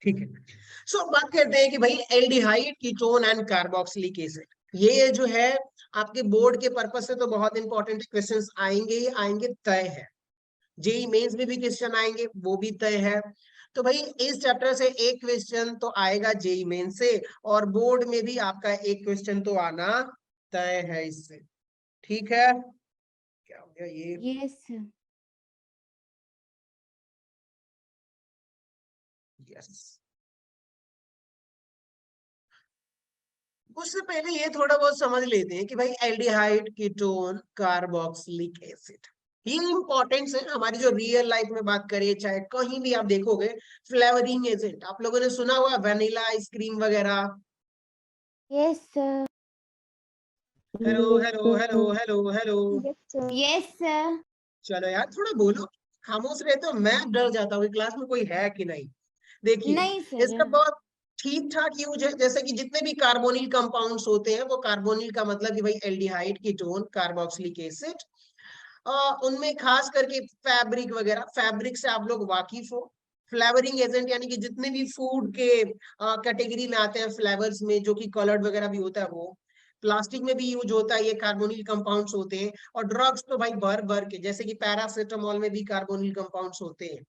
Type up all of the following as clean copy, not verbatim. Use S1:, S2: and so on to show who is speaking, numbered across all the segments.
S1: ठीक है। सो बात करते हैं कि भाई aldehyde, ketone and carboxylic acid, ये जो है आपके बोर्ड के पर्पस से तो बहुत इंपॉर्टेंट क्वेश्चंस आएंगे ही आएंगे, तय है। जेई मेंस में भी क्वेश्चन आएंगे, वो भी तय है। तो भाई इस चैप्टर से एक क्वेश्चन तो आएगा जेई मेन से, और बोर्ड में भी आपका एक क्वेश्चन तो आना तय है इससे। ठीक है, क्या हो गया ये?
S2: Yes
S1: yes. उससे पहले ये थोड़ा बहुत समझ लेते हैं कि भाई एल्डिहाइड, कीटोन, कार्बोक्सिलिक एसिड, ये इंपॉर्टेंट है हमारी जो रियल लाइफ में बात करें, चाहे कहीं भी आप देखोगे। फ्लेवरिंग एजेंट आप लोगों ने सुना हुआ, वनीला आइसक्रीम वगैरह।
S2: Yes sir
S1: hello hello hello hello hello.
S2: Yes sir.
S1: चलो यार थोड़ा बोलो, खामोश रहते हो, मैं डर जाता हूँ कि क्लास में कोई है कि नहीं। देखिए,
S2: नहीं सर।
S1: इसका बहुत ठीक ठाक यूज है। जैसे कि जितने भी कार्बोनिल कंपाउंड्स होते हैं, वो कार्बोनिल का मतलब कि भाई एल्डिहाइड, कीटोन, कार्बोक्सिलिक एसिड, उनमें खास करके फैब्रिक वगैरह, फैब्रिक से आप लोग वाकिफ हो। फ्लेवरिंग एजेंट यानी कि जितने भी फूड के कैटेगरी में आते हैं, फ्लेवर्स में जो कि कलर्ड वगैरह भी होता है, वो प्लास्टिक में भी यूज होता है, ये कार्बोनिल कंपाउंड्स होते हैं। और ड्रग्स तो भाई भर भर के, जैसे कि पैरासिटामोल में भी कार्बोनिल कंपाउंड्स होते हैं,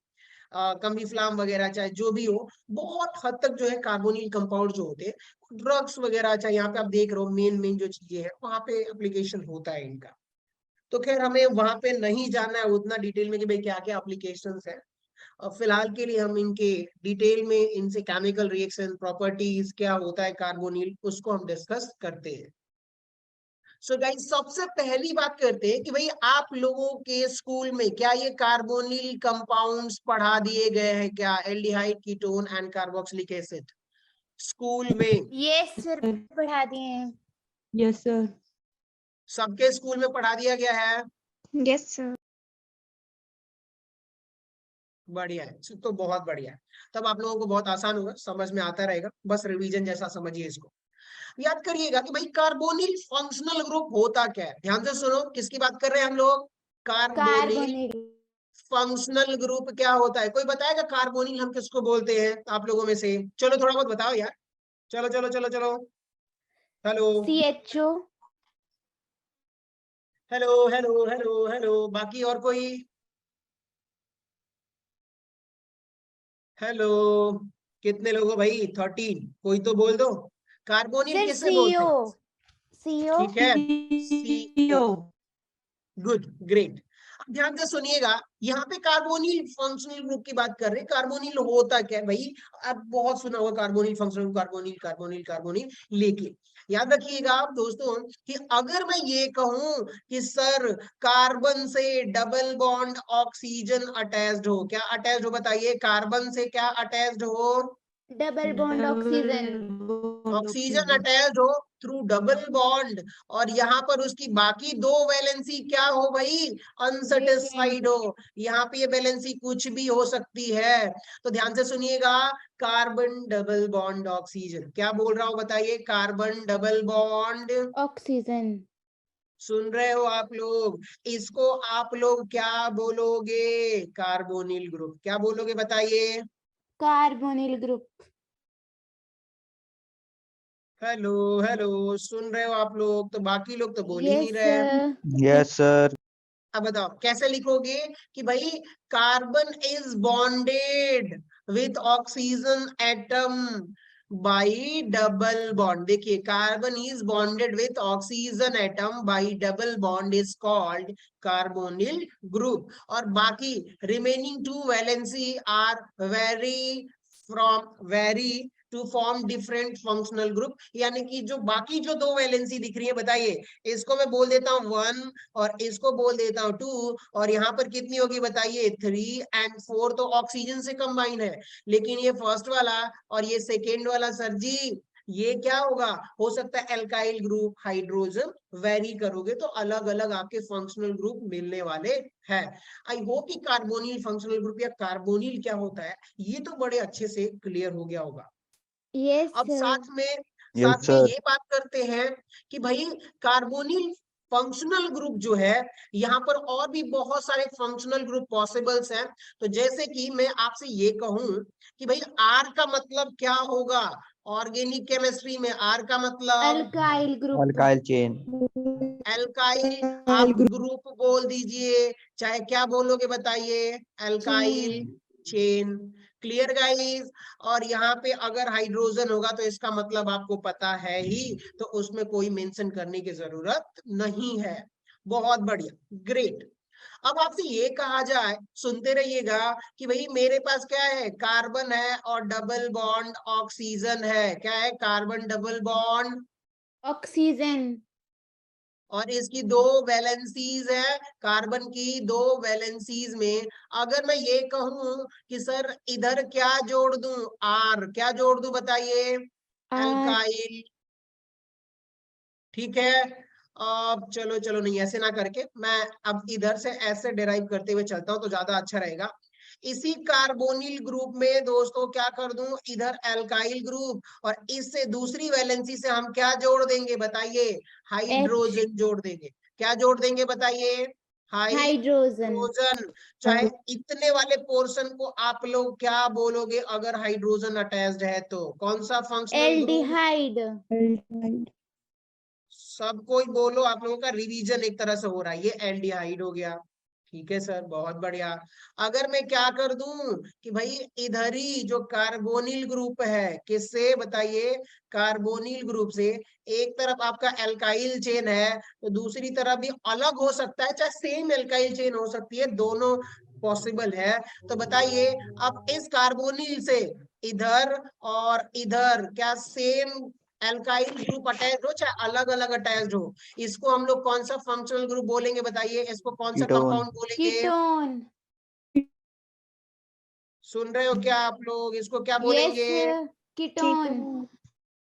S1: कम्बीफ्लाम वगैरह, चाहे जो भी हो, बहुत हद तक जो है कार्बोनिल कंपाउंड जो होते हैं, ड्रग्स वगैरह, चाहे यहाँ पे आप देख रहे हो मेन मेन जो चीजें हैं वहां पे एप्लीकेशन होता है इनका। तो खैर हमें वहां पे नहीं जाना है उतना डिटेल में कि भाई क्या क्या एप्लीकेशंस है। और फिलहाल के लिए हम इनके डिटेल में, इनसे केमिकल रिएक्शन, प्रॉपर्टीज क्या होता है कार्बोनिल, उसको हम डिस्कस करते हैं। सो गाइस, सबसे पहली बात करते हैं कि भाई आप लोगों के स्कूल में क्या ये कार्बोनिल कंपाउंड्स पढ़ा दिए गए हैं क्या? Aldehyde, ketone and carboxylic acid school में?
S2: यस सर पढ़ा दिए हैं।
S3: Yes sir.
S1: सबके स्कूल में पढ़ा दिया गया है?
S2: Yes sir.
S1: बढ़िया है, तो बहुत बढ़िया है। तब आप लोगों को बहुत आसान होगा, समझ में आता रहेगा, बस रिवीजन जैसा समझिए इसको। याद करिएगा कि भाई कार्बोनिल फंक्शनल ग्रुप होता क्या है। ध्यान से सुनो, किसकी बात कर रहे हैं हम लोग? Carbonyl
S2: carbonyl.
S1: फंक्शनल ग्रुप क्या होता है? कोई बताएगा कार्बोनिल हम किसको बोलते हैं आप लोगों में से? चलो थोड़ा बहुत बताओ यार, चलो चलो चलो चलो। Hello
S2: CHO।
S1: Hello hello hello hello, बाकी और कोई? हेलो, कितने लोग हो भाई? 13, कोई तो बोल दो। कार्बोनिल
S2: सर
S1: किसे बोलते
S2: CO।
S1: हैं?
S2: CO।
S1: ठीक है, सीओ। Good, great. ध्यान से सुनिएगा, यहाँ पे कार्बोनिल फंक्शनल ग्रुप की बात कर रहे हैं। कार्बोनिल होता क्या है भाई? आप बहुत सुना होगा carbonyl functional, carbonyl carbonyl carbonyl, लेकिन याद रखिएगा आप दोस्तों कि अगर मैं ये कहूं कि सर कार्बन से डबल बॉन्ड ऑक्सीजन अटैच्ड हो, क्या अटैच्ड हो बताइए? कार्बन से क्या अटैच्ड हो?
S2: Double bond oxygen.
S1: Oxygen attached हो थ्रू डबल बॉन्ड, और यहाँ पर उसकी बाकी दो वैलेंसी क्या हो भाई? अनसेटिस्फाइड हो। यहाँ पे ये वैलेंसी कुछ भी हो सकती है। तो ध्यान से सुनिएगा, कार्बन डबल बॉन्ड ऑक्सीजन, क्या बोल रहा हूं बताइए? Carbon double bond
S2: oxygen.
S1: सुन रहे हो आप लोग? इसको आप लोग क्या बोलोगे? कार्बोनिल ग्रुप, क्या बोलोगे बताइए?
S2: Carbonyl group.
S1: हेलो हेलो, सुन रहे हो आप लोग? तो बाकी लोग तो बोल ही नहीं
S2: यस
S1: रहे।
S2: सर।
S4: Yes sir.
S1: अब बताओ कैसे लिखोगे कि भाई carbon is bonded with oxygen atom by double bond. देखिए, carbon is bonded with oxygen atom by double bond is called carbonyl group, और बाकी remaining two valency are very to form different functional group. यानी कि जो बाकी जो दो valency दिख रही है, बताइए, इसको मैं बोल देता हूँ 1 और इसको बोल देता हूँ 2, और यहाँ पर कितनी होगी बताइए? 3 एंड 4 तो ऑक्सीजन से कंबाइन है, लेकिन ये फर्स्ट वाला और ये सेकेंड वाला सर जी, ये क्या होगा? हो सकता है एल्काइल ग्रुप, हाइड्रोजन वेरी करोगे तो अलग अलग आपके फंक्शनल ग्रुप मिलने वाले हैं। आई होप कि कार्बोनिल फंक्शनल ग्रुप या कार्बोनिल क्या होता है ये तो बड़े अच्छे से क्लियर हो गया होगा।
S2: यस
S1: अब
S2: सर।
S1: साथ में
S4: यस सर।
S1: ये बात करते हैं कि भाई कार्बोनिल फंक्शनल ग्रुप जो है, यहाँ पर और भी बहुत सारे फंक्शनल ग्रुप पॉसिबल्स हैं। तो जैसे कि मैं आपसे ये कहूं कि भाई आर का मतलब क्या होगा, ऑर्गेनिक केमिस्ट्री में आर का मतलब
S2: alkyl group.
S3: Alkyl chain.
S1: Alkyl. आप ग्रुप बोल दीजिए, चाहे क्या बोलोगे बताइए, एल्काइल चेन। Clear guys. और यहाँ पे अगर हाइड्रोजन होगा तो इसका मतलब आपको पता है ही, तो उसमें कोई मेंशन करने की जरूरत नहीं है। बहुत बढ़िया, ग्रेट। अब आपसे ये कहा जाए, सुनते रहिएगा, कि भाई मेरे पास क्या है, कार्बन है और डबल बॉन्ड ऑक्सीजन है। क्या है, कार्बन डबल बॉन्ड
S2: ऑक्सीजन।
S1: और इसकी दो वैलेंसीज है, कार्बन की दो वैलेंसीज में अगर मैं ये कहूं कि सर इधर क्या जोड़ दूं, आर, क्या जोड़ दूं बताइए, एल्काइल। ठीक है। अब चलो चलो, नहीं ऐसे ना करके, मैं अब इधर से ऐसे डिराइव करते हुए चलता हूं तो ज्यादा अच्छा रहेगा। इसी कार्बोनिल ग्रुप में दोस्तों क्या कर दूं, इधर एल्काइल ग्रुप, और इससे दूसरी वैलेंसी से हम क्या जोड़ देंगे बताइए, हाइड्रोजन जोड़ देंगे। क्या जोड़ देंगे बताइए,
S2: हाइड्रोजन।
S1: हाइड्रोजन। चाहे इतने वाले पोर्शन को आप लोग क्या बोलोगे अगर हाइड्रोजन अटैच्ड है तो, कौन सा फंक्शनल ग्रुप,
S2: एल्डिहाइड।
S1: सब कोई बोलो, आप लोगों का रिवीजन एक तरह से हो रहा है। ये एल्डिहाइड हो गया। ठीक है सर, बहुत बढ़िया। अगर मैं क्या कर दूं कि भाई इधर ही जो कार्बोनिल ग्रुप है, किससे बताइए, कार्बोनिल ग्रुप से, एक तरफ आपका एल्काइल चेन है तो दूसरी तरफ भी अलग हो सकता है, चाहे सेम एल्काइल चेन हो सकती है, दोनों पॉसिबल है। तो बताइए, अब इस कार्बोनिल से इधर और इधर क्या सेम एल्काइल ग्रुप अटैच हो, चाहे अलग अलग अटैच्ड हो, इसको हम लोग कौन सा फंक्शनल ग्रुप बोलेंगे बताइए, इसको कौन सा
S3: कीटोन।
S1: कंपाउंड बोलेंगे,
S2: कीटोन।
S1: सुन रहे हो क्या आप लोग, इसको क्या
S2: यस,
S1: बोलेंगे,
S2: कीटोन।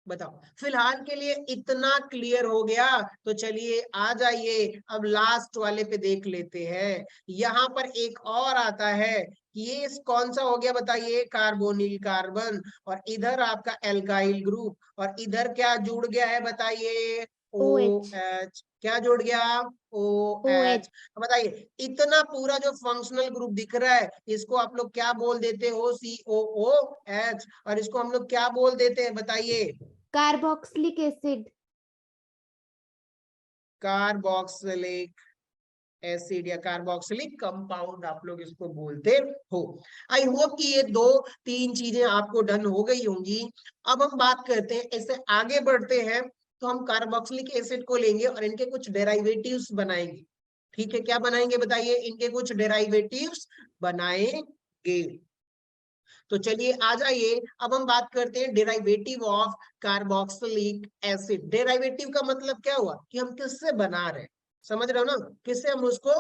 S1: बताओ। फिलहाल के लिए इतना क्लियर हो गया, तो चलिए आ जाइए अब लास्ट वाले पे देख लेते हैं। यहाँ पर एक और आता है, ये कौन सा हो गया बताइए, कार्बोनिल कार्बन, और इधर आपका एल्काइल ग्रुप, और इधर क्या जुड़ गया है बताइए,
S2: OH।
S1: OH। क्या जुड़ गया, OH। तो बताइए, इतना पूरा जो फंक्शनल ग्रुप दिख रहा है, इसको आप लोग क्या बोल देते हो, COOH, और इसको हम लोग क्या बोल देते हैं बताइए,
S2: कार्बोक्सिलिक एसिड।
S1: कार्बोक्सिलिक एसिड या कार्बोक्सिलिक कंपाउंड आप लोग इसको बोलते हो। आई होप कि ये दो तीन चीजें आपको डन हो गई होंगी। अब हम बात करते हैं, इससे आगे बढ़ते हैं, तो हम कार्बोक्सिलिक एसिड को लेंगे और इनके कुछ डेरिवेटिव्स बनाएंगे। ठीक है, क्या बनाएंगे बताइए, इनके कुछ डेरिवेटिव्स बनाएंगे। तो चलिए आ जाइए, अब हम बात करते हैं derivative of carboxylic acid. Derivative का मतलब क्या हुआ, कि हम किससे बना रहे हैं, समझ रहे हो ना, किससे हम उसको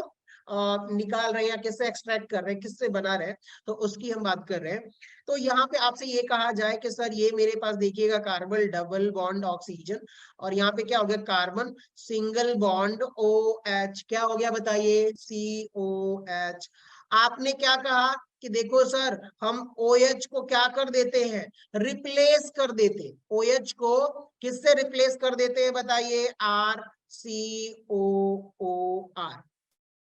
S1: निकाल रहे हैं या किससे एक्सट्रैक्ट कर रहे हैं, किससे बना रहे हैं, तो उसकी हम बात कर रहे हैं। तो यहाँ पे आपसे ये कहा जाए कि सर ये मेरे पास देखिएगा कार्बन डबल बॉन्ड ऑक्सीजन, और यहाँ पे क्या हो गया, कार्बन सिंगल बॉन्ड OH। क्या हो गया बताइए, COH। आपने क्या कहा कि देखो सर, हम OH को क्या कर देते हैं, रिप्लेस कर देते हैं। OH को किससे रिप्लेस कर देते हैं बताइए, RCOOR।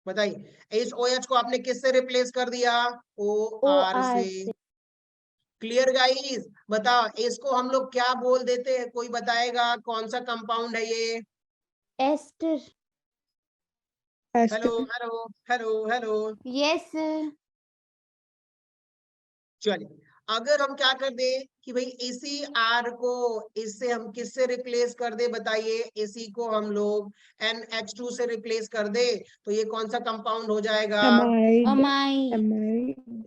S1: बताइए, इस OH को आपने किससे रिप्लेस कर दिया, OR से। Clear guys. बताओ, इसको हम लोग क्या बोल देते हैं, कोई बताएगा कौन सा कंपाउंड है ये,
S2: ester.
S1: Hello hello hello hello.
S2: Yes.
S1: चलिए, अगर हम क्या कर दें कि भाई इसी R को इससे हम किससे रिप्लेस कर दे बताइए, इसी को हम लोग NH2 से रिप्लेस कर दे, तो ये कौन सा कंपाउंड हो जाएगा,
S2: अमाइड।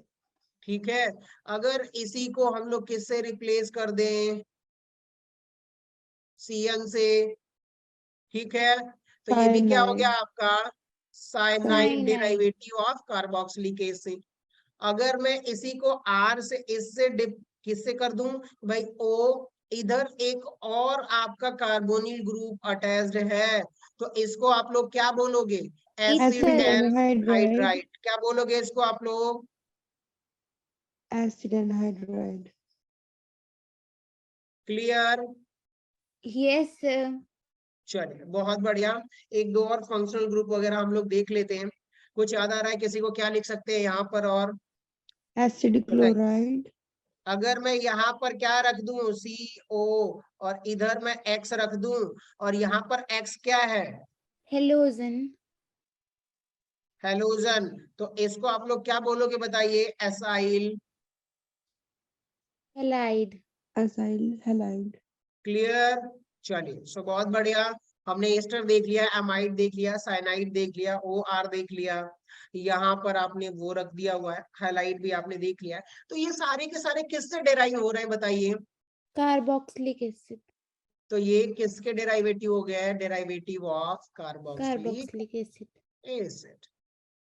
S1: ठीक है। अगर इसी को हम लोग किससे रिप्लेस कर दें, CN से, ठीक है, तो ये भी क्या हो गया आपका, cyanide, derivative of carboxylic acid. अगर मैं इसी को R से इससे डिप किससे कर दूं भाई, O, इधर एक और आपका कार्बोनिल ग्रुप अटैच्ड है, तो इसको आप लोग क्या बोलोगे, एसिड एनहाइड्राइड। क्या बोलोगे इसको आप लोग,
S4: एसिड एनहाइड्राइड।
S1: क्लियर।
S2: यस।
S1: चलिए बहुत बढ़िया। एक दो और फंक्शनल ग्रुप वगैरह हम लोग देख लेते हैं। कुछ याद आ रहा है किसी को? क्या लिख सकते हैं यहाँ पर? और
S2: एसिड
S1: बताइए।
S2: क्लोराइड,
S1: अगर मैं यहाँ पर क्या रख दूं, CO, और इधर मैं X रख दूं, और यहाँ पर X क्या है?
S2: Halogen,
S1: halogen. तो इसको आप लोग क्या बोलोगे बताइए? Acyl.
S2: Halide, acyl halide,
S1: clear. चलिए सो बहुत बढ़िया। हमने एस्टर देख लिया, एमाइड देख लिया, साइनाइड देख लिया, OR देख लिया। यहाँ पर आपने वो रख दिया हुआ है, हाइलाइट भी आपने देख लिया है। तो ये सारे के सारे किससे डेराइव हो रहे हैं बताइए?
S2: कार्बोक्सिलिक एसिड,
S1: तो ये किसके डेराइवेटिव हो गया है? Derivative of carboxylic
S2: carboxylic acid.
S1: Acid.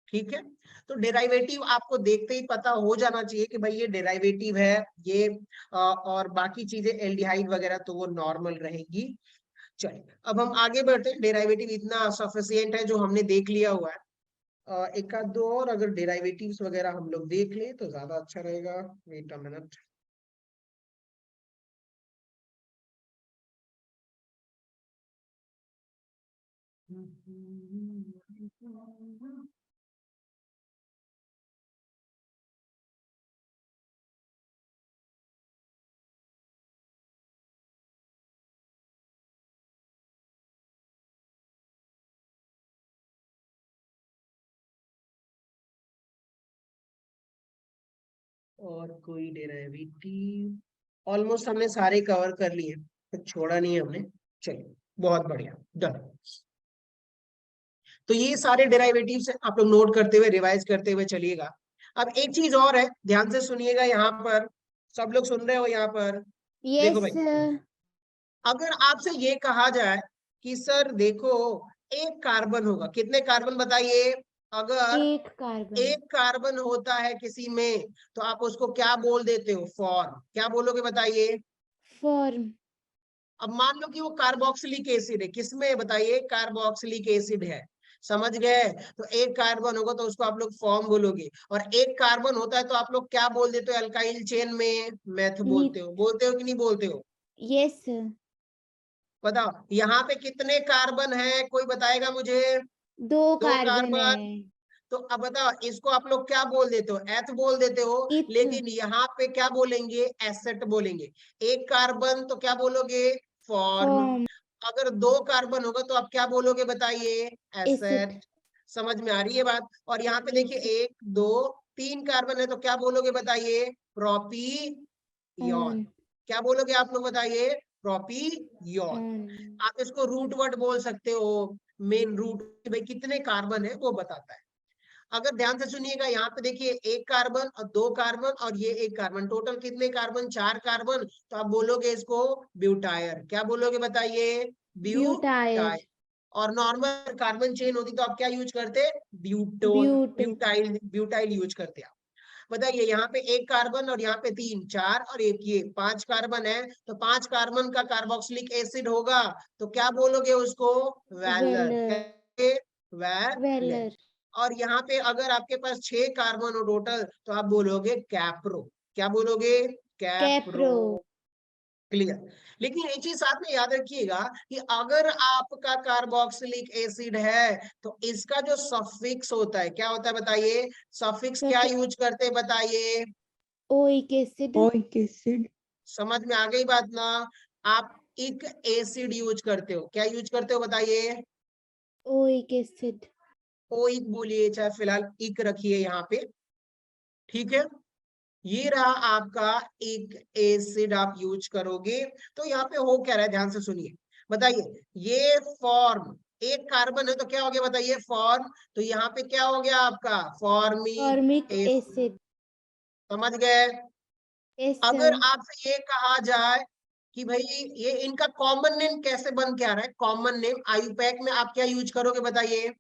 S1: ठीक है। तो डेराइवेटिव आपको देखते ही पता हो जाना चाहिए कि भाई ये डेराइवेटिव है, ये और बाकी चीजें एल्डिहाइड वगैरह तो वो नॉर्मल रहेगी। चलिए अब हम आगे बढ़ते हैं। डेराइवेटिव इतना सफिशियंट है जो हमने देख लिया हुआ है। एक आध दो और अगर डेराइवेटिव्स वगैरह हम लोग देख लें तो ज्यादा अच्छा रहेगा। Wait a minute. और कोई डेरिवेटिव? ऑलमोस्ट हमने सारे कवर कर लिए, कुछ छोड़ा नहीं है हमने। चलिए बहुत बढ़िया, डन। तो ये सारे डेरिवेटिव्स हैं, आप लोग नोट करते हुए रिवाइज करते हुए चलिएगा। अब एक चीज और है, ध्यान से सुनिएगा यहाँ पर। सब लोग सुन रहे हो यहाँ पर? देखो
S2: यस,
S1: भाई, अगर आपसे ये कहा जाए कि सर देखो एक कार्बन होगा, कितने कार्बन बताइए? अगर
S2: एक कार्बन,
S1: एक कार्बन होता है किसी में, तो आप उसको क्या बोल देते हो? फॉर्म। क्या बोलोगे बताइए?
S2: फॉर्म,
S1: अब मान लो कि वो कार्बोक्सिलिक एसिड है, किसमें बताइए? कार्बोक्सिलिक एसिड है। समझ गए? तो एक कार्बन होगा तो उसको आप लोग फॉर्म बोलोगे, और एक कार्बन होता है तो आप लोग क्या बोल देते हो? अल्काइल चेन में मेथ बोलते हो। बोलते हो कि नहीं बोलते हो?
S2: यस,
S1: बताओ यहाँ पे कितने कार्बन है, कोई बताएगा मुझे?
S2: दो
S1: दो
S2: कार्बन है,
S1: कार्बन। तो अब बताओ इसको आप लोग क्या बोल देते हो? एथ बोल देते हो।
S2: इथ,
S1: लेकिन यहाँ पे क्या बोलेंगे? एसेट बोलेंगे। एक कार्बन तो क्या बोलोगे? फॉर्म।
S2: फॉर्म,
S1: अगर दो कार्बन होगा तो आप क्या बोलोगे बताइए?
S2: Acid,
S1: asset. समझ में आ रही है बात? और यहाँ पे देखिए
S2: यस,
S1: एक दो तीन कार्बन है तो क्या बोलोगे बताइए? प्रोपीयॉन।
S2: ऑन,
S1: क्या बोलोगे आप लोग बताइए? प्रोपीयॉन।
S2: ऑन,
S1: आप इसको रूट वर्ड बोल सकते हो, मेन रूट, भाई कितने कार्बन है वो बताता है। अगर ध्यान से सुनिएगा यहाँ पे देखिए एक कार्बन और दो कार्बन और ये एक कार्बन, टोटल कितने कार्बन? चार कार्बन। तो आप बोलोगे इसको ब्यूटायर। क्या बोलोगे बताइए?
S2: ब्यूटायर,
S1: ब्यूटायर। और नॉर्मल कार्बन चेन होती तो आप क्या यूज करते? ब्यूटोन,
S2: ब्यूट,
S1: ब्यूटाइल, ब्यूटाइल यूज करते आप। बताइए यहाँ पे एक कार्बन और यहाँ पे तीन, चार और एक, ये पांच कार्बन है। तो पांच कार्बन का कार्बोक्सिलिक एसिड होगा तो क्या बोलोगे उसको? वैलर।
S2: Velar,
S1: valour.
S2: वेलर,
S1: और यहाँ पे अगर आपके पास छह कार्बन हो टोटल तो आप बोलोगे कैप्रो। क्या बोलोगे? कैप्रो।
S2: Caprio,
S1: clear. लेकिन एक चीज साथ में याद रखिएगा कि अगर आपका कार्बोक्सिलिक एसिड है तो इसका जो सफिक्स होता है क्या होता है बताइए? सफिक्स क्या यूज करते हैं बताइए?
S2: ओइक एसिड, ओइक एसिड,
S1: समझ में आ गई बात ना? आप इक एसिड यूज करते हो। क्या यूज करते हो बताइए?
S2: ओइक एसिड,
S1: ओइक बोलिए, चाहे फिलहाल इक रखिए यहाँ पे। ठीक है। ये रहा आपका एक एसिड आप यूज करोगे। तो यहाँ पे हो क्या रहा है, ध्यान से सुनिए। बताइए ये फॉर्म, एक कार्बन है तो क्या हो गया बताइए? फॉर्म। तो यहाँ पे क्या हो गया आपका? Formic
S2: formic
S1: acid.
S2: एसिड,
S1: समझ गए?
S2: यस
S1: अगर
S2: सर,
S1: आपसे ये कहा जाए कि भाई ये इनका कॉमन नेम कैसे बन के आ रहा है? कॉमन नेम आयुपैक में आप क्या यूज करोगे बताइए?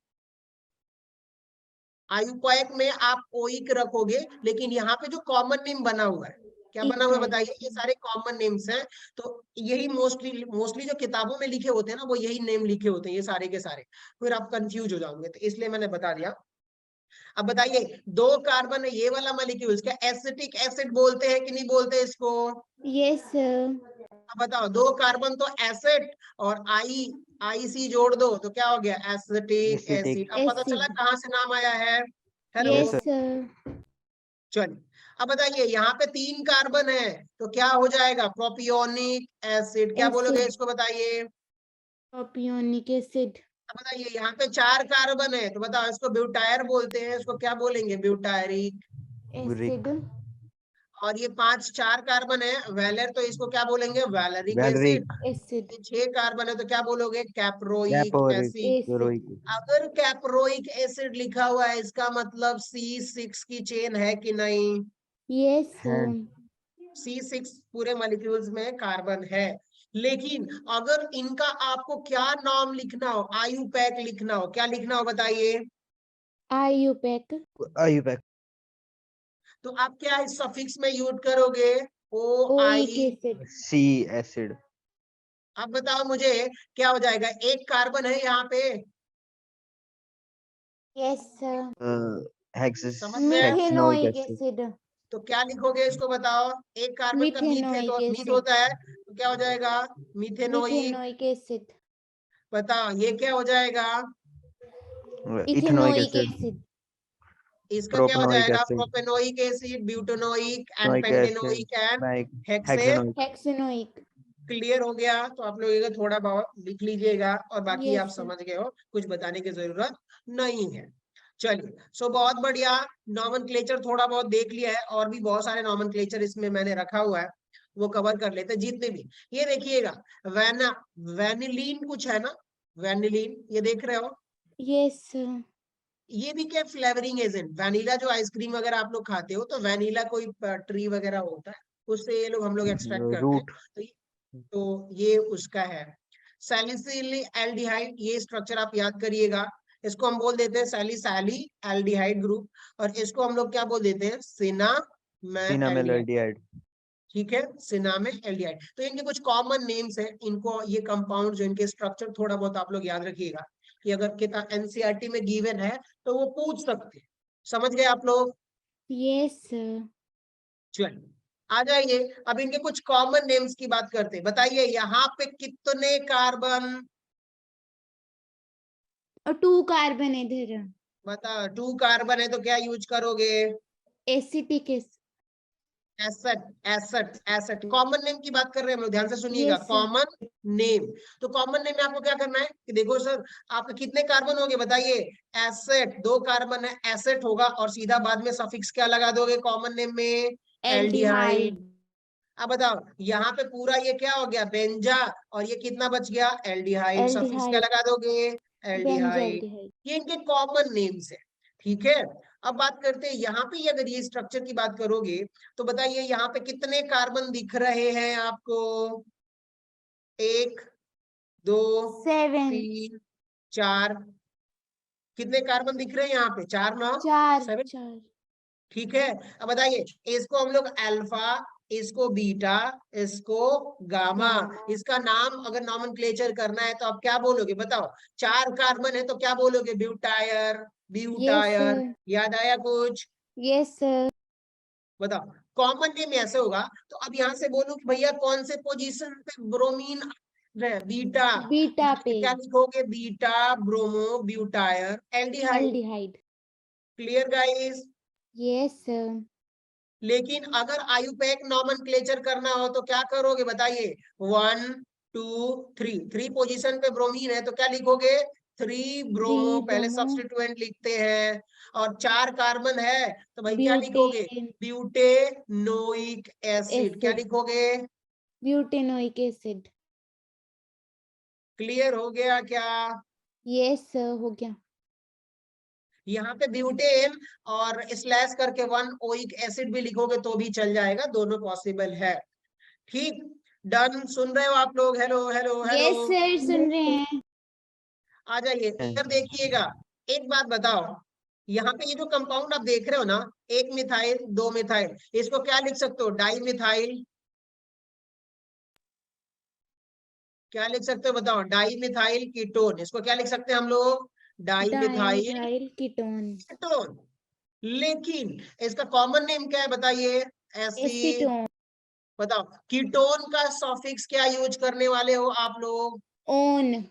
S1: आयुपैक में आप ओइक रखोगे, लेकिन यहाँ पे जो कॉमन नेम बना हुआ है, क्या बना हुआ है
S2: इथाइल,
S1: बताइए? ये सारे कॉमन नेम्स हैं। तो यही मोस्टली मोस्टली जो किताबों में लिखे होते हैं ना, वो यही नेम लिखे होते हैं ये सारे के सारे। फिर आप कंफ्यूज हो जाओगे, तो इसलिए मैंने बता दिया। अब बताइए दो कार्बन है, ये वाला मॉलिक्यूल, क्या एसिटिक एसिड बोलते हैं कि नहीं बोलते इसको?
S2: यस सर,
S1: अब बताओ, दो कार्बन तो एसेट और IC जोड़ दो तो क्या हो गया, एसिटिक एसिड। अब पता चला
S2: Acid.
S1: कहाँ से नाम आया है। Hello,
S2: Yes, sir.
S1: चलिए अब बताइए, यहाँ पे 3 कार्बन है तो क्या हो जाएगा, प्रोपियोनिक एसिड। क्या बोलोगे
S2: Acid.
S1: इसको, बताइए।
S2: Propionic acid.
S1: अब बताइए, यहाँ पे 4 कार्बन है तो बताओ, इसको ब्यूटायर बोलते हैं, इसको क्या बोलेंगे, ब्यूटायरिक।
S2: Acid.
S1: और ये 4 कार्बन है वैलेर, तो इसको क्या बोलेंगे, वैलेरिक एसिड।
S3: वैलरिक,
S2: Acid.
S1: ये 6 कार्बन है तो क्या बोलोगे, कैप्रोइक
S3: कैपोरिक,
S1: एसिड।
S2: Acid.
S1: अगर कैप्रोइक एसिड लिखा हुआ है, इसका मतलब C6 की चेन है कि नहीं।
S2: Yes,
S3: है।
S2: sir.
S1: C6 पूरे मॉलिक्यूल्स में कार्बन है। लेकिन अगर इनका आपको क्या नाम लिखना हो, आयुपैक लिखना हो, क्या लिखना हो बताइए।
S2: IUPAC.
S3: आयुपैक,
S1: तो आप क्या इस सफिक्स में यूज करोगे, OI।
S2: Oic acid.
S3: सी एसिड,
S1: अब बताओ मुझे, क्या हो जाएगा, एक कार्बन है यहाँ पे,
S2: Yes, sir.
S3: हेक्सेस,
S1: समझ में आया?
S3: हेक्सेनोइक
S2: Methanoic
S3: एसिड,
S2: acid.
S1: तो क्या लिखोगे इसको बताओ। एक कार्बन का मीथ है तो
S2: Methanoic
S1: मीथ
S2: acid.
S1: होता है तो क्या हो जाएगा, मिथेनोइक।
S2: Methanoic acid.
S1: बताओ ये क्या हो जाएगा,
S3: इथेनोइक
S2: Ethanoic
S3: एसिड,
S2: acid.
S1: इसका क्या हो
S3: प्रोपेनोइक
S1: जाएगा,
S3: acid,
S1: propanoic acid, butanoic and
S3: नोइक acid,
S1: pentanoic and hexa.
S3: Hexanoic.
S2: Hexanoic.
S1: Clear हो गया, तो आप लोग ये थोड़ा बहुत लिख लीजिएगा और बाकी
S2: Yes,
S1: आप
S2: sir.
S1: समझ गए हो, कुछ बताने की जरूरत नहीं है। चलिए, सो बहुत बढ़िया, नॉमेनक्लेचर थोड़ा बहुत देख लिया है, और भी बहुत सारे नॉमेनक्लेचर इसमें मैंने रखा हुआ है, वो कवर कर लेते हैं जितने भी। ये देखिएगा, वेनिलीन कुछ है ना, वेनिलीन, ये देख रहे हो,
S2: Yes, sir.
S1: ये भी क्या फ्लेवरिंग एजेंट, वैनिला जो आइसक्रीम वगैरह आप लोग खाते हो तो वैनिला कोई ट्री वगैरह होता है, उससे ये लोग हम लोग एक्सट्रैक्ट करते हैं,
S3: रूट,
S1: तो ये उसका है। सैलिसिलिक एल्डिहाइड, ये स्ट्रक्चर आप याद करिएगा, इसको हम बोल देते हैं सैलिसैली एल्डिहाइड ग्रुप, और इसको हम लोग क्या बोल देते हैं, सिनामेल्डिहाइड।
S3: सिनामेल्डिहाइड।
S1: ठीक है, सिनामेल्डिहाइड। तो इनके कुछ कॉमन नेम्स हैं, इनको ये कंपाउंड जो इनके स्ट्रक्चर थोड़ा बहुत आप लोग याद रखिएगा, कि अगर कितना एनसीईआरटी में गिवन है तो वो पूछ सकते हैं। समझ गए आप लोग।
S2: Yes, sir.
S1: चलिए आ जाइए, अब इनके कुछ कॉमन नेम्स की बात करते हैं। बताइए यहाँ पे कितने कार्बन,
S2: और 2 कार्बन इधर.
S1: बता, 2 कार्बन है तो क्या यूज करोगे,
S2: Acetic acid.
S1: Asset. Asset asset common name की बात कर रहे हैं हम लोग, ध्यान से सुनिएगा,
S2: Yes, sir.
S1: Common name. तो कॉमन नेम में आपको क्या करना है कि देखो सर, आपके कितने कार्बन होंगे बताइए, एसेट, 2 कार्बन है, एसेट होगा, और सीधा बाद में सफिक्स क्या लगा दोगे कॉमन नेम में, एल्डिहाइड।
S2: Aldehyde.
S1: अब बताओ, यहाँ पे पूरा ये क्या हो गया, बेंजा, और ये कितना बच गया, एल्डिहाइड, सफिक्स क्या
S2: Aldehyde.
S1: लगा दोगे, एल्डिहाइड।
S2: Benzaldehyde.
S1: ये इनके कॉमन नेम्स है। ठीक है, अब बात करते हैं यहाँ पे, अगर ये स्ट्रक्चर की बात करोगे तो बताइए यहाँ पे कितने कार्बन दिख रहे हैं आपको, 1 2
S2: 7.
S1: 3 4, कितने कार्बन दिख रहे हैं यहाँ पे, 4 ना,
S2: 4.
S1: 7।
S2: 4.
S1: ठीक है, अब बताइए, इसको हम लोग अल्फा, इसको बीटा, इसको गामा,
S2: गामा.
S1: इसका नाम अगर नॉमेनक्लेचर करना है तो आप क्या बोलोगे बताओ, 4 कार्बन है तो क्या बोलोगे, ब्यूटायर,
S2: Yes,
S1: ब्यूटायर।
S2: sir.
S1: याद आया कुछ,
S2: Yes, sir.
S1: बताओ। कॉमन नेम ऐसे होगा, तो अब यहाँ से बोलूं कि भैया कौन से पोजीशन पे ब्रोमीन है, बीटा,
S2: Beta
S1: तो
S2: पे.
S1: क्या लिखोगे, beta bromo butyraldehyde.
S2: Aldehyde.
S1: Clear guys.
S2: Yes, sir.
S1: लेकिन अगर आयुपैक नॉमेनक्लेचर करना हो तो क्या करोगे बताइए, 1 2 3, 3 पोजीशन पे ब्रोमीन है तो क्या लिखोगे, 3 ब्रोमो,
S2: 3
S1: पहले
S2: bromo.
S1: सब्स्टिट्यूएंट लिखते हैं, और 4 कार्बन है तो भाई क्या लिखोगे,
S2: Butane
S1: ब्यूटेनोइक एसिड। क्या
S2: acid.
S1: लिखोगे,
S2: Butanoic acid.
S1: क्लियर हो गया क्या।
S2: Yes, sir. हो गया.
S1: यहाँ पे ब्यूटेन और स्लैश करके 1 ओइक एसिड भी लिखोगे तो भी चल जाएगा, दोनों पॉसिबल है। ठीक, डन, सुन रहे हो आप लोग, hello hello hello.
S2: Yes, sir. सुन रहे हैं.
S1: आ जाइए इधर देखिएगा, एक बात बताओ, यहाँ पे ये जो कंपाउंड आप देख रहे हो ना, 1 मिथाइल 2 मिथाइल, इसको क्या लिख सकते हो, डाई मिथाइल। क्या लिख सकते हो बताओ, डाई मिथाइल कीटोन, इसको क्या लिख सकते हैं हम लोग, di methyl
S2: Dimethyl ketone.
S1: Ketone. लेकिन इसका कॉमन नेम क्या है बताइए, एसिड।
S2: Acetone.
S1: बताओ कीटोन का सॉफिक्स क्या यूज करने वाले हो आप लोग?
S2: ओन।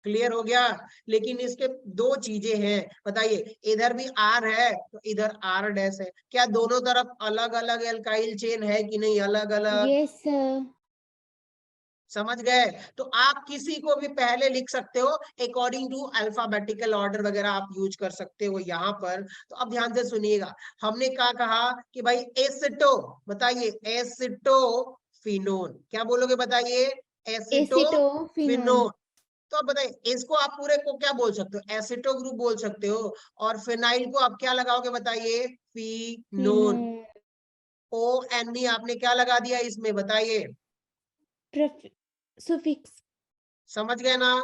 S1: क्लियर हो गया। लेकिन इसके दो चीजें हैं, बताइए इधर भी आर है तो इधर आर डैश है, क्या दोनों तरफ अलग अलग एल्काइल चेन है कि नहीं? अलग अलग।
S2: Yes sir.
S1: समझ गए? तो आप किसी को भी पहले लिख सकते हो अकॉर्डिंग टू अल्फाबेटिकल ऑर्डर वगैरह आप यूज कर सकते हो यहाँ पर। तो अब ध्यान से सुनिएगा, हमने क्या कहा कि भाई एसिटो, बताइए एसिटो फिनोन, क्या बोलोगे बताइए? एसिटो
S2: एसिटोफिनोन।
S1: फिनोन। तो अब बताइए इसको आप पूरे को क्या बोल सकते हो? एसिटो ग्रुप बोल सकते हो। और फिनाइल को आप क्या लगाओगे बताइए? फिनोन।
S2: फिनोन।
S1: ओ एन ई आपने क्या लगा दिया इसमें बताइए?
S2: सुफिक्स।
S1: समझ गए ना?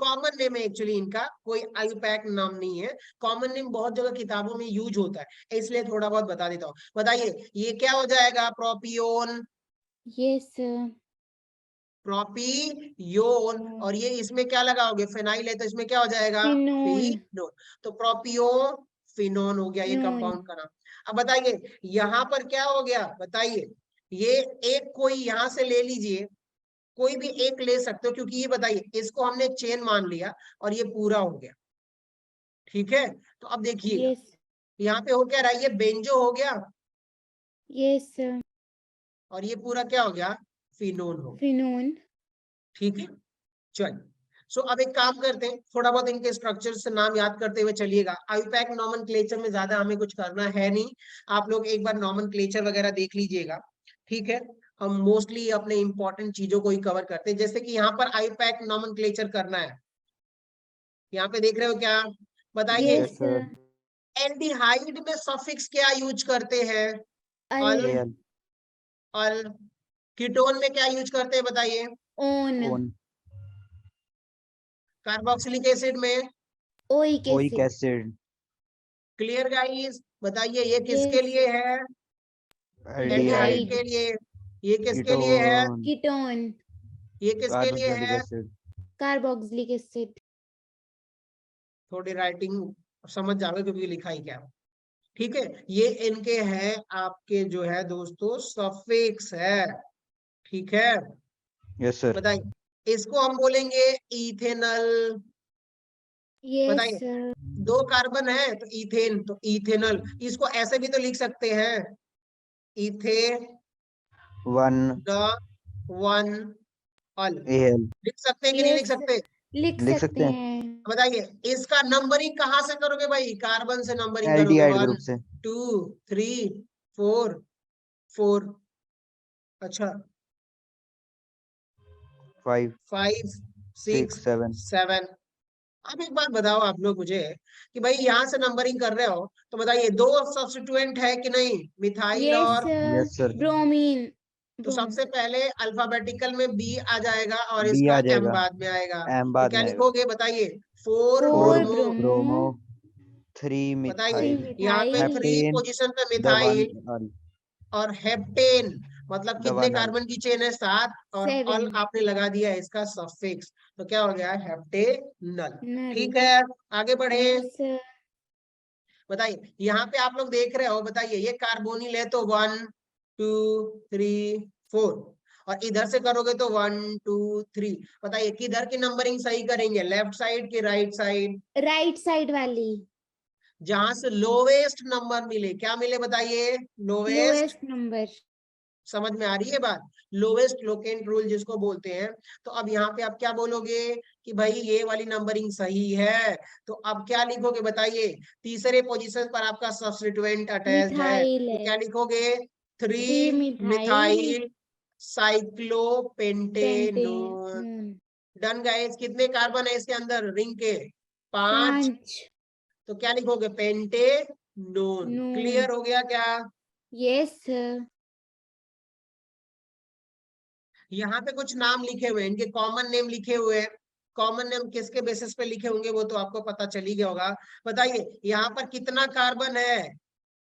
S1: कॉमन नेम है एक्चुअली इनका, कोई आईपैक नाम नहीं है। कॉमन नेम बहुत जगह किताबों में यूज होता है, इसलिए थोड़ा बहुत बता देता हूँ। बताइए ये क्या हो जाएगा? प्रोपियोन।
S2: Yes sir.
S1: प्रोपियोन। और ये इसमें क्या लगाओगे? फिनाइल है तो इसमें क्या हो जाएगा?
S2: फिनोन।
S1: फिनोन। तो प्रोपियो फिनोन हो गया ये
S2: फिनोन।
S1: कंपाउंड का नाम। अब बताइए यहाँ पर क्या हो गया बताइए? ये एक कोई यहां से ले लीजिए, कोई भी एक ले सकते हो, क्योंकि ये बताइए इसको हमने चेन मान लिया और ये पूरा हो गया। ठीक है, तो अब देखिएगा
S2: यस।
S1: यहाँ पे हो क्या रहा है? ये बेंजो हो गया
S2: यस सर।
S1: और ये पूरा क्या हो गया? फिनोन हो गया।
S2: फिनोन।
S1: ठीक है, चलिए। सो अब एक काम करते हैं, थोड़ा बहुत इनके स्ट्रक्चर से नाम याद करते हुए चलिएगा। आईपैक नॉमेनक्लेचर में ज्यादा हमें कुछ करना है नहीं, आप लोग एक बार नॉमेनक्लेचर वगैरह देख लीजिएगा। ठीक है, हम मोस्टली अपने इंपॉर्टेंट चीजों को ही कवर करते हैं, जैसे कि यहाँ पर आईपैक नॉमेनक्लेचर करना है। यहाँ पे देख रहे हो क्या? बताइए
S2: yes
S3: Yes, sir.
S2: Sir.
S1: Aldehyde में सफिक्स क्या यूज करते हैं?
S2: अल।
S3: Al.
S1: अल। कीटोन में क्या यूज करते हैं बताइए?
S2: ओन।
S3: On.
S1: कार्बोक्सिलिक एसिड में?
S2: Oic
S3: Oic
S2: acid.
S3: acid.
S1: Clear guys? बताइए ये किसके
S2: यस।
S1: लिए है? Aldehyde
S3: Aldehyde.
S1: के लिए। ये किसके लिए है?
S3: Ketone.
S2: कीटोन।
S1: ये किसके लिए
S3: Carboxylic
S1: है?
S3: acid.
S2: Carboxylic acid.
S1: थोड़ी राइटिंग समझ जाओगे क्योंकि लिखा ही क्या। ठीक है, ये इनके हैं आपके जो है दोस्तों सफिक्स है। ठीक है,
S3: Yes, sir.
S1: बताइए इसको हम बोलेंगे इथेनल।
S2: यस
S1: बताइए
S2: सर।
S1: 2 कार्बन है तो इथेन, तो इथेनल। इसको ऐसे भी तो लिख सकते हैं, इथे
S3: One
S1: द वन अल।
S3: Al.
S1: लिख सकते हैं कि नहीं लिख
S2: यस
S1: सकते?
S2: लिख
S3: लिख
S2: सकते
S3: सकते हैं
S2: हैं।
S1: बताइए इसका नंबरिंग कहाँ से करोगे भाई? कार्बन से नंबरिंग करोगे,
S3: एल्डिहाइड
S1: 1
S3: ग्रुप से
S1: 2 3 4 4। अच्छा
S3: 5
S1: 5 6
S3: 6 7
S1: 7। अब एक बात बताओ आप लोग मुझे कि भाई यहाँ से नंबरिंग कर रहे हो तो बताइए 2 सब्स्टिट्यूएंट है कि नहीं? मिथाइल
S2: यस
S1: और,
S2: सर।
S3: Yes sir
S2: bromine.
S1: तो सबसे पहले अल्फाबेटिकल में बी आ जाएगा और
S3: बी
S1: इसका
S3: आ
S1: एम
S3: जाएगा
S1: बाद में आएगा।
S3: एम
S1: तो
S3: बाद
S1: क्या
S3: में आएगा
S1: लिखोगे बताइए? 4
S3: 4
S2: 4
S1: ब्रोमो।
S2: ब्रोमो।
S3: ब्रोमो 3
S1: बताइए
S2: 3
S3: मिथाइल
S1: यहाँ पे
S2: मिथाइल।
S1: 3
S3: हेप्टेन
S1: पोजीशन पे
S3: द वन
S1: मिथाइल
S3: अल
S1: और हेप्टेन, मतलब
S3: द
S1: कितने
S3: वन अल
S1: कार्बन की चेन है? 7। और
S2: 7
S1: अल आपने लगा दिया इसका सफिक्स, तो क्या हो गया? हेप्टेनल।
S2: नल।
S1: ठीक है, आगे बढ़े।
S2: Yes sir.
S1: बताइए यहाँ पे आप लोग देख रहे हो, बताइए ये कार्बोनिल है तो 1 2 3 4, और इधर से करोगे तो 1 2 3। बताइए किधर की नंबरिंग सही करेंगे? लेफ्ट साइड की राइट साइड?
S2: राइट साइड वाली।
S1: जहां से लोवेस्ट नंबर मिले, क्या मिले बताइए? लोवेस्ट।
S2: Lowest number.
S1: समझ में आ रही है बात? लोवेस्ट लोकेंट रूल जिसको बोलते हैं। तो अब यहाँ पे आप क्या बोलोगे कि भाई ये वाली नंबरिंग सही है, तो अब क्या लिखोगे बताइए? तीसरे पोजीशन पर आपका सब्स्टिट्यूएंट अटैच्ड है,
S2: मिथाइल
S1: तो
S2: है।
S1: क्या लिखोगे?
S2: 3
S1: 3
S2: methyl
S1: methyl cyclopentanone.
S2: Pentanone.
S1: Done guys? कितने कार्बन है इसके अंदर रिंग के? 5।
S2: 5
S1: तो क्या लिखोगे? पेंटेनोन।
S2: नून।
S1: क्लियर हो गया क्या?
S2: Yes sir.
S1: यहाँ पे कुछ नाम लिखे हुए हैं, इनके कॉमन नेम लिखे हुए हैं। कॉमन नेम किसके बेसिस पे लिखे होंगे वो तो आपको पता चल ही गया होगा। बताइए यहाँ पर कितना कार्बन है?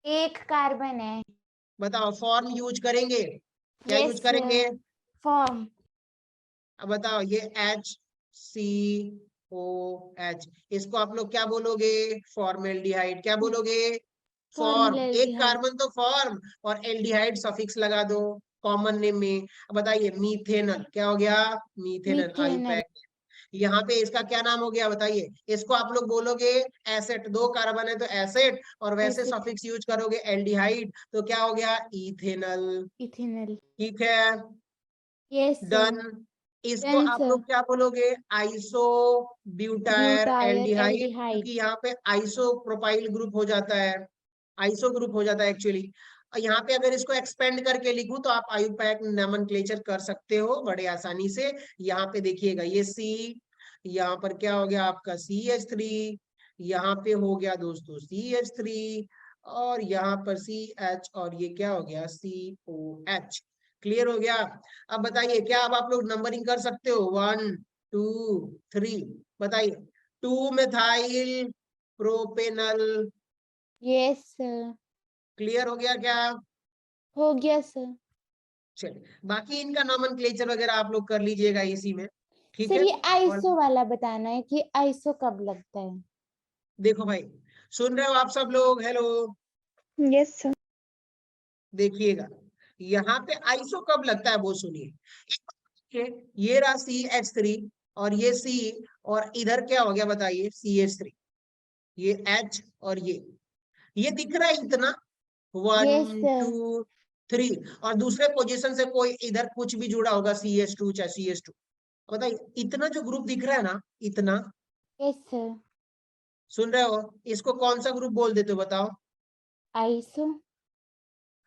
S2: 1 कार्बन है।
S1: बताओ फॉर्म यूज करेंगे, क्या यूज
S2: यस
S1: करेंगे?
S2: सर। फॉर्म।
S1: अब बताओ ये HCOH, इसको आप लोग क्या बोलोगे? फॉर्मेल्डिहाइड। क्या बोलोगे? फॉर्म। एक
S2: फॉर्मल्डिहाइड।
S1: कार्बन तो फॉर्म, और एल्डिहाइड सफिक्स लगा दो। कॉमन नेम में। अब बताइए मीथेनल क्या हो गया, मीथेनल
S2: मीथेनल।
S1: आईयूपैक। यहाँ पे इसका क्या नाम हो गया बताइए, इसको आप लोग बोलोगे एसेट, 2 कार्बन है तो एसेट, और वैसे
S2: एसिड।
S1: सफिक्स यूज करोगे एल्डिहाइड तो क्या हो गया इथेनल।
S2: इथेनल।
S1: ठीक है,
S2: यस
S1: डन। इसको
S2: Done,
S1: आप
S2: sir.
S1: लोग क्या बोलोगे, आइसो ब्यूटायर
S2: Butyl
S1: एल्डिहाइड,
S2: aldehyde.
S1: क्योंकि यहाँ पे आइसो प्रोपाइल ग्रुप हो जाता है, आइसो ग्रुप हो जाता है एक्चुअली। यहाँ पे अगर इसको एक्सपेंड करके लिखूं तो आप आयुपैक नोमेनक्लेचर कर सकते हो बड़े आसानी से। यहाँ पे देखिएगा ये सी, यहाँ पर क्या हो गया आपका CH3, यहाँ पे हो गया दोस्तों CH3, और यहाँ पर CH, और ये क्या हो गया COH। क्लियर हो गया। अब बताइए क्या अब आप लोग नंबरिंग कर सकते हो, 1 2 3, बताइए 2 methyl propanal.
S2: Yes, sir.
S1: Clear हो गया क्या,
S2: हो गया सर।
S1: चलिए बाकी इनका नॉमेनक्लेचर वगैरह आप लोग कर लीजिएगा इसी में, ठीक
S2: सर
S1: है।
S2: ये
S1: और
S2: आइसो वाला बताना है कि आइसो कब लगता है।
S1: देखो भाई, सुन रहे हो आप सब लोग, हेलो,
S2: यस सर।
S1: देखिएगा यहाँ पे आइसो कब लगता है वो सुनिए। ये रहा CH3 और ये C, और इधर क्या हो गया बताइए CH3, ये H, और ये दिख रहा है इतना,
S2: यस
S1: 1
S2: सर।
S1: 2 3, और दूसरे पोजीशन से कोई इधर कुछ भी जुड़ा होगा CH2 चाहे CH2, बताइए इतना जो ग्रुप दिख रहा है ना, इतना,
S2: यस सर।
S1: सुन रहे हो, इसको कौन सा ग्रुप बोल देते हो बताओ।
S2: आइसो।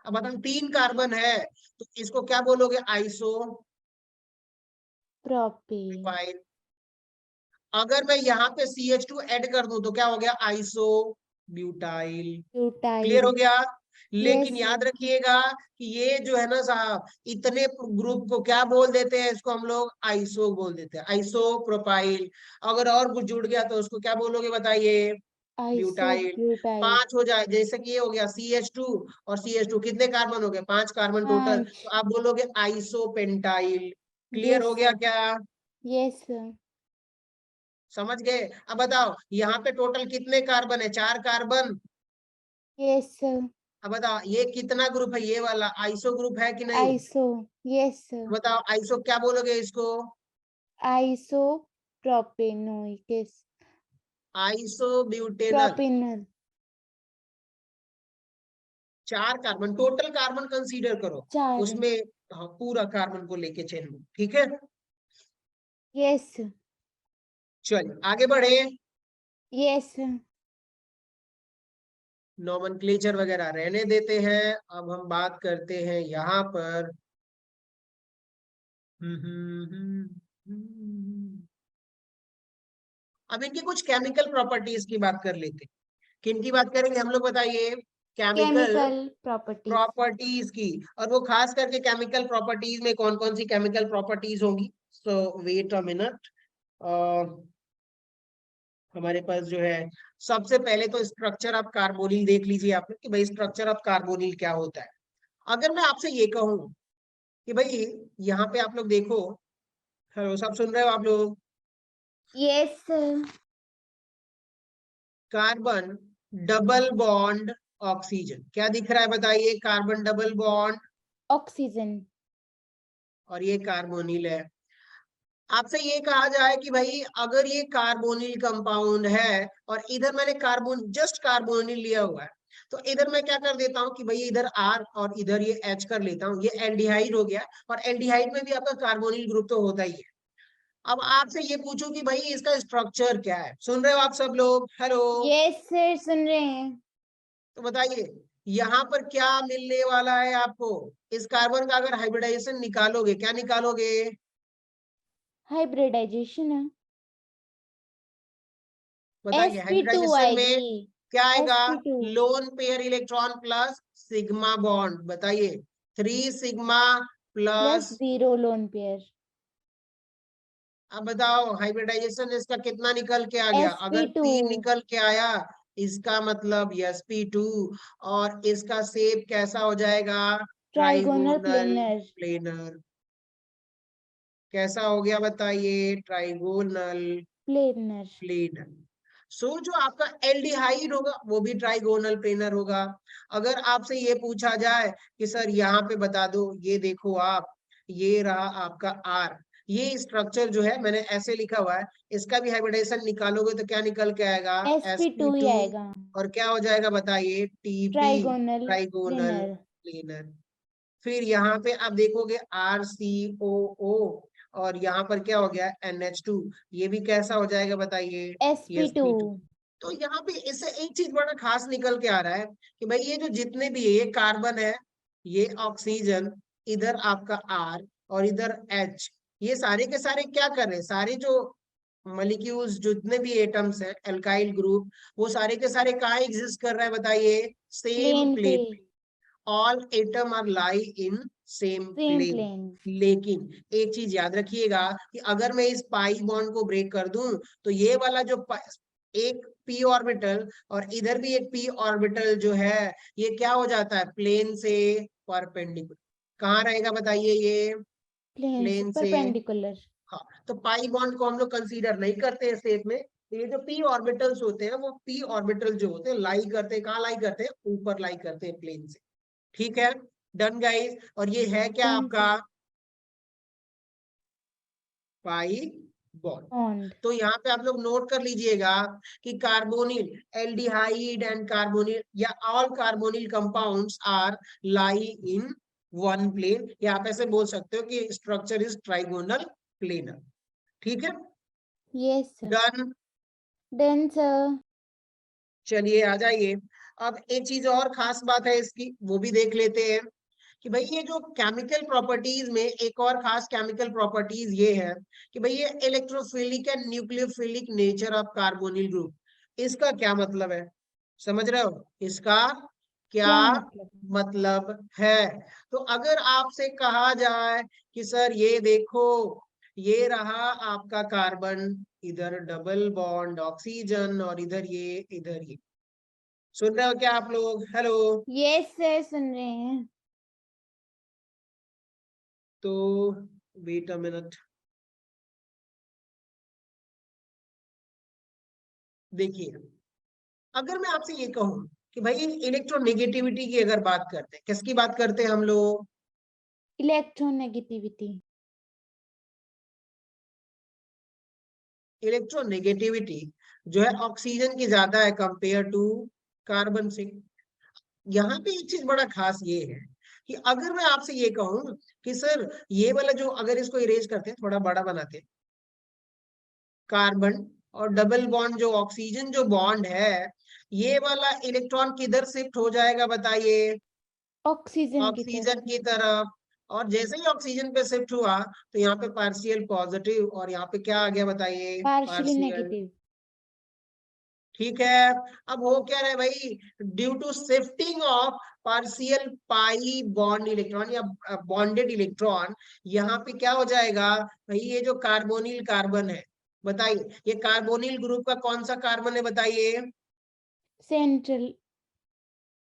S1: अब बताओ 3 कार्बन है तो इसको क्या बोलोगे, आइसो
S2: प्रोपेन।
S1: प्रोपाइल। अगर मैं यहाँ पे CH2 ऐड कर दूं तो क्या हो गया, आइसो ब्यूटाइल। क्लियर हो
S2: ब्यूटाइल।
S1: गया। लेकिन
S2: यस
S1: याद
S2: सर।
S1: रखिएगा कि ये जो है ना साहब, इतने ग्रुप को क्या बोल देते हैं, इसको हम लोग आइसो बोल देते हैं, आइसो प्रोपाइल। अगर और कुछ जुड़ गया तो उसको क्या बोलोगे बताइए,
S2: आइसो
S1: ब्यूटाइल।
S2: ब्यूटाइल।
S1: 5 हो जाए, जैसे कि ये हो गया CH2 और CH2 कितने कार्बन हो गए, 5 कार्बन टोटल,
S2: 5।
S1: तो आप बोलोगे आइसोपेंटाइल। क्लियर
S2: यस
S1: हो गया
S2: सर।
S1: क्या,
S2: यस सर।
S1: समझ गए। अब बताओ यहाँ पे टोटल कितने कार्बन है, 4 कार्बन।
S2: Yes sir.
S1: अब बताओ ये कितना ग्रुप है, ये वाला आइसो ग्रुप है कि नहीं।
S2: आइसो। Yes sir.
S1: बताओ आइसो क्या बोलोगे इसको,
S2: iso propanoic.
S1: Iso butanal.
S2: Propanal.
S1: 4 carbon total carbon consider करो,
S2: 4।
S1: उसमें हाँ, पूरा कार्बन को लेके चेन लो, ठीक है।
S2: यस।
S1: चलिए आगे बढ़े,
S2: यस।
S1: नॉमेनक्लेचर वगैरह रहने देते हैं, अब हम बात करते हैं यहाँ पर। अब इनकी कुछ केमिकल प्रॉपर्टीज की बात कर लेते हैं। किन की बात करेंगे हम लोग बताइए, केमिकल
S2: केमिकल प्रॉपर्टीज।
S1: प्रॉपर्टीज की। और वो खास करके केमिकल प्रॉपर्टीज में कौन कौन सी केमिकल प्रॉपर्टीज होंगी, सो वेट अ मिनट। हमारे पास जो है सबसे पहले तो स्ट्रक्चर ऑफ कार्बोनिल देख लीजिए आपने कि भाई स्ट्रक्चर ऑफ कार्बोनिल क्या होता है। अगर मैं आपसे ये कहूं कि भाई यहाँ पे आप लोग देखो, हेलो सब सुन रहे हो आप लोग,
S2: yes.
S1: Carbon double bond oxygen क्या दिख रहा है बताइए, कार्बन डबल बॉन्ड,
S2: ऑक्सीजन।
S1: और ये कार्बोनिल है। आपसे ये कहा जाए कि भाई अगर ये कार्बोनिल कंपाउंड है और इधर मैंने कार्बोन जस्ट कार्बोनिल लिया हुआ है, तो इधर मैं क्या कर देता हूँ कि भाई इधर R और इधर ये H कर लेता हूँ, ये एल्डिहाइड हो गया। और एल्डिहाइड में भी आपका कार्बोनिल ग्रुप तो होता ही है। अब आपसे ये पूछो कि भाई इसका स्ट्रक्चर क्या है, सुन रहे हो आप सब लोग, हेलो,
S2: यस सर सुन रहे हैं।
S1: तो बताइए यहाँ पर क्या मिलने वाला है आपको। इस कार्बन का अगर हाइब्रिडाइजेशन निकालोगे, क्या निकालोगे,
S2: हाइब्रिडाइजेशन है।
S1: बताइए
S2: sp2
S1: हाइब्रिडाइजेशन में
S2: आएगी।
S1: क्या आएगा,
S2: sp2
S1: lone pair electron plus sigma bond, बताइए 3 sigma
S2: plus
S1: plus.
S2: 0 lone pair.
S1: अब बताओ हाइब्रिडाइजेशन इसका कितना निकल के आ गया, अगर
S2: sp2
S1: 3 निकल के आया इसका मतलब sp2, और इसका शेप कैसा हो जाएगा,
S2: ट्राइगोनल
S1: ट्राइगोनल
S2: प्लेनर।
S1: प्लेनर। कैसा हो गया बताइए, ट्राइगोनल
S2: प्लेनर।
S1: प्लेनर। सो जो आपका एल्डिहाइड होगा वो भी ट्राइगोनल प्लेनर होगा। अगर आपसे ये पूछा जाए कि सर यहाँ पे बता दो, ये देखो आप, ये रहा आपका आर, ये स्ट्रक्चर जो है मैंने ऐसे लिखा हुआ है, इसका भी हाइब्रिडाइजेशन निकालोगे तो क्या निकल के आएगा,
S2: sp2 ही
S1: sp2,
S2: आएगा,
S1: और क्या हो जाएगा बताइए, TP,
S2: trigonal
S1: trigonal
S2: planar.
S1: Planar. फिर यहाँ पे आप देखोगे RCOO, और यहाँ पर क्या हो गया, NH2, ये भी कैसा हो जाएगा बताइए, ये
S2: sp2
S1: sp2। तो यहाँ पे इससे एक चीज बड़ा खास निकल के आ रहा है कि भाई ये जो जितने भी है, ये कार्बन है, ये ऑक्सीजन, इधर आपका R और इधर H, ये सारे के सारे क्या कर रहे हैं, सारे जो मॉलिक्यूल्स जितने भी एटम्स हैं, एल्काइल ग्रुप, वो सारे के सारे कहाँ एग्जिस्ट कर रहा है बताइए, सेम
S2: प्लेन पे,
S1: plane. All atom are lie in same
S2: same
S1: plane.
S2: Plane.
S1: लेकिन एक चीज याद रखिएगा कि अगर मैं इस पाई बॉन्ड को ब्रेक कर दूं तो ये वाला जो एक p ऑर्बिटल और इधर भी एक p ऑर्बिटल जो है, ये क्या हो जाता है, प्लेन से परपेंडिकुलर। कहाँ रहेगा बताइए, ये
S2: प्लेन से
S1: प्लेन से।
S2: परपेंडिकुलर।
S1: हाँ, तो पाई बॉन्ड को हम लोग कंसीडर नहीं करते हैं शेप में। तो ये जो p ऑर्बिटल्स होते हैं, वो p ऑर्बिटल जो होते हैं लाई करते हैं, कहाँ लाई करते हैं, ऊपर लाई करते हैं प्लेन से। ठीक है, डन गाइस। और ये है क्या
S2: डन
S1: आपका पाई बॉन्ड।
S2: बॉन्ड।
S1: तो यहाँ पे आप लोग नोट कर लीजिएगा कि कार्बोनिल, एल्डिहाइड एंड कार्बोनिल या all carbonyl compounds are lie in one plane, या आप ऐसे बोल सकते हो कि स्ट्रक्चर इज ट्राइगोनल प्लेनर। ठीक है,
S2: yes sir.
S1: Done.
S2: Done sir.
S1: चलिए आ जाइए। अब एक चीज और खास बात है इसकी, वो भी देख लेते हैं कि भाई ये जो केमिकल प्रॉपर्टीज में एक और खास केमिकल प्रॉपर्टीज ये है कि भाई ये electrophilic and nucleophilic nature of carbonyl group. इसका क्या मतलब है, समझ रहे हो, इसका क्या
S2: क्या मतलब?
S1: मतलब है? तो अगर आपसे कहा जाए कि सर ये देखो, ये रहा आपका कार्बन, इधर डबल बॉन्ड ऑक्सीजन, और इधर ये सुन रहे हो क्या आप लोग, हेलो?
S2: यस सर, सुन रहे हैं।
S1: तो वेट अ मिनट, देखिए अगर मैं आपसे ये कहूं कि भाई इलेक्ट्रोनेगेटिविटी की अगर बात करते हैं, किसकी बात करते हैं हम लोग,
S2: इलेक्ट्रोनेगेटिविटी।
S1: इलेक्ट्रोनेगेटिविटी जो है ऑक्सीजन की ज्यादा है कंपेयर टू कार्बन से। यहाँ पे एक चीज बड़ा खास ये है कि अगर मैं आपसे ये कहूं कि सर ये वाला जो, अगर इसको इरेज करते हैं, थोड़ा बड़ा बनाते हैं, कार्बन और डबल बॉन्ड जो ऑक्सीजन जो बॉन्ड है, ये वाला इलेक्ट्रॉन किधर शिफ्ट हो जाएगा बताइए,
S2: ऑक्सीजन की
S1: ऑक्सीजन
S2: तरफ।
S1: की तरफ। और जैसे ही ऑक्सीजन पे शिफ्ट हुआ तो यहाँ पे पार्शियल पॉजिटिव, और यहाँ पे क्या आ गया बताइए,
S2: पार्शियली
S1: पार्शियल।
S2: नेगेटिव।
S1: ठीक है, अब हो क्या रहा है भाई, due to shifting of partial pi bond electron या बॉन्डेड इलेक्ट्रॉन, यहाँ पे क्या हो जाएगा भाई, ये जो कार्बोनिल कार्बन है, बताइए ये कार्बोनिल ग्रुप का कौन सा कार्बन है बताइए,
S2: सेंट्रल।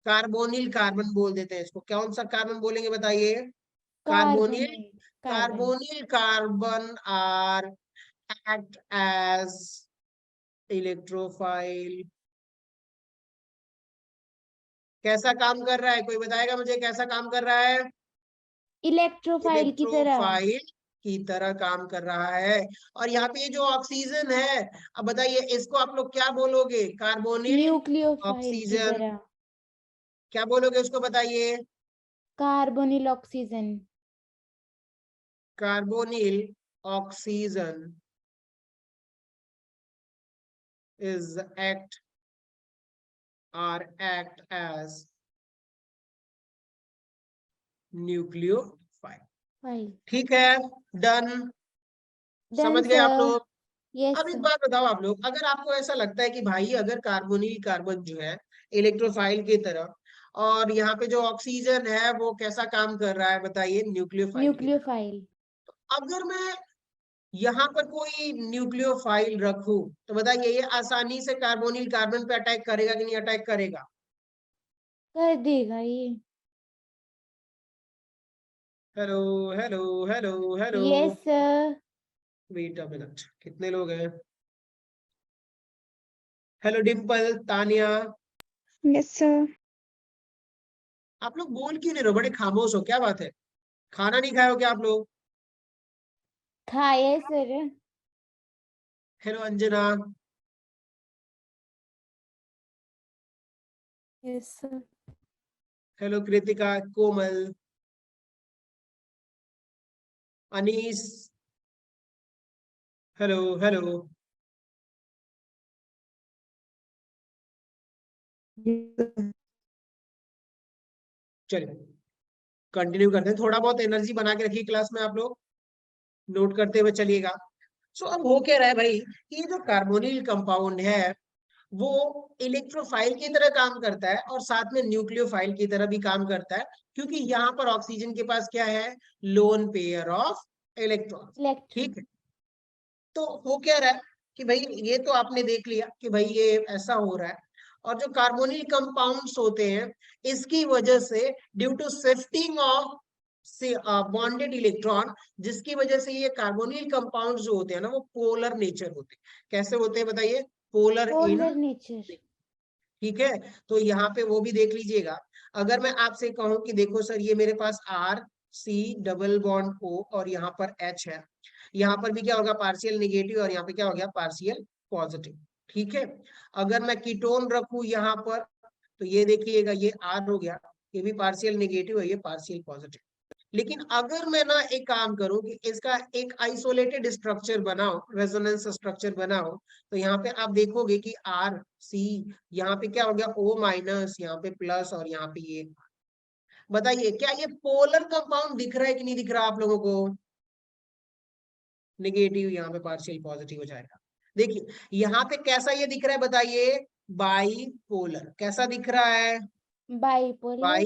S1: कार्बोनिल कार्बन बोल देते हैं इसको, कौन सा कार्बन बोलेंगे बताइए, carbonyl
S2: carbonate carbon.
S1: Carbonyl carbon are act as electrophile. कैसा काम कर रहा है, कोई बताएगा मुझे कैसा काम कर रहा है,
S2: इलेक्ट्रोफाइल की तरह।
S1: इलेक्ट्रोफाइल की तरह काम कर रहा है। और यहाँ पे ये जो ऑक्सीजन है, अब बताइए इसको आप लोग क्या बोलोगे, कार्बोनिल
S2: न्यूक्लियोफाइल की
S1: ऑक्सीजन,
S2: तरह।
S1: क्या बोलोगे उसको बताइए,
S2: carbonyl oxygen.
S1: Carbonyl oxygen is act as nucleophile.
S2: File.
S1: ठीक है, डन,
S2: डन
S1: समझ गए आप
S2: सर।
S1: लोग?
S2: यस
S1: अब एक
S2: सर।
S1: बात बताओ आप लोग, अगर आपको ऐसा लगता है कि भाई अगर कार्बोनिल कार्बन जो है इलेक्ट्रोफाइल की तरह, और यहाँ पे जो ऑक्सीजन है वो कैसा काम कर रहा है बताइए, न्यूक्लियोफाइल की तरह।
S2: न्यूक्लियोफाइल।
S1: अगर मैं यहाँ पर कोई न्यूक्लियोफाइल रखूं तो बताइए ये आसानी से कार्बोनिल कार्बन पे अटैक करेगा कि नहीं अटैक करेगा?
S2: कर देगा ये।
S1: Hello, hello, hello, hello,
S2: yes sir.
S1: Wait a minute, कितने लोग हैं, hello Dimple, Tania.
S4: Yes sir.
S1: आप लोग बोल क्यों नहीं रहे हो? बड़े खामोश हो, क्या बात है? खाना नहीं खाए हो क्या आप लोग?
S2: खाए sir.
S1: Hello Anjana.
S4: Yes sir.
S1: Hello Kritika, Komal, Anees. Hello hello. चलिए कंटिन्यू करते हैं। थोड़ा बहुत एनर्जी बना के रखिए क्लास में, आप लोग नोट करते हुए चलिएगा। सो अब हो क्या रहा है भाई, कि ये जो कार्बोनिल कंपाउंड है वो इलेक्ट्रोफाइल की तरह काम करता है और साथ में न्यूक्लियोफाइल की तरह भी काम करता है, क्योंकि यहाँ पर ऑक्सीजन के पास क्या है, lone pair of electron.
S2: Electron.
S1: ठीक है, तो हो क्या रहा है कि भाई ये तो आपने देख लिया कि भाई ये ऐसा हो रहा है। और जो कार्बोनिल कंपाउंड्स होते हैं, इसकी वजह से due to shifting of bonded electron, जिसकी वजह से ये कार्बोनिल कंपाउंड्स जो होते हैं ना, वो पोलर नेचर होते हैं। कैसे होते हैं बताइए? Polar
S2: polar
S1: in.
S2: नेचर।
S1: ठीक है, तो यहाँ पे वो भी देख लीजिएगा। अगर मैं आपसे कहूं कि देखो सर, ये मेरे पास R C double bond O और यहाँ पर H है, यहाँ पर भी क्या होगा, पार्शियल निगेटिव, और यहाँ पे क्या हो गया, पार्शियल पॉजिटिव। ठीक है, अगर मैं कीटोन रखूं यहाँ पर, तो ये देखिएगा, ये R हो गया, ये भी पार्शियल निगेटिव है, ये पार्शियल पॉजिटिव। लेकिन अगर मैं ना एक काम करूं कि इसका एक आइसोलेटेड स्ट्रक्चर बनाओ, रेजोनेंस स्ट्रक्चर बनाओ, तो यहाँ पे आप देखोगे कि RC, यहाँ पे क्या हो गया, O-, यहाँ पे प्लस, और यहाँ पे ये। बताइए क्या ये पोलर कंपाउंड दिख रहा है कि नहीं दिख रहा आप लोगों को? निगेटिव, यहाँ पे पार्शियल पॉजिटिव हो जाएगा। देखिए यहाँ पे कैसा ये दिख रहा है बताइए, बाई पोलर। कैसा दिख रहा है?
S2: बाइपोलर।
S1: By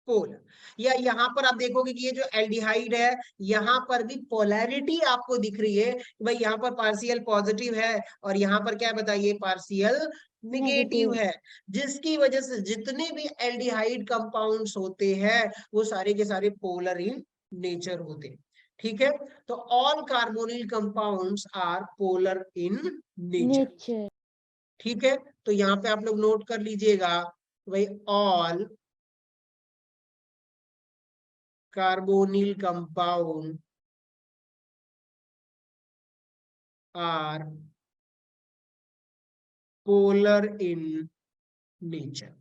S1: polar. या यहाँ पर आप देखोगे कि ये जो एल्डिहाइड है, यहाँ पर भी पोलैरिटी आपको दिख रही है, भाई यहाँ पर पार्शियल पॉजिटिव है और यहाँ पर क्या बताइए, पार्शियल निगेटिव है, जिसकी वजह से जितने भी एल्डिहाइड कंपाउंड्स होते हैं वो सारे के सारे पोलर इन नेचर होते हैं। ठीक है, तो all carbonyl compounds are polar in nature.
S2: Nature.
S1: ठीक है, तो यहाँ पे आप लोग नोट कर लीजिएगा, भाई all carbonyl compound are polar in nature।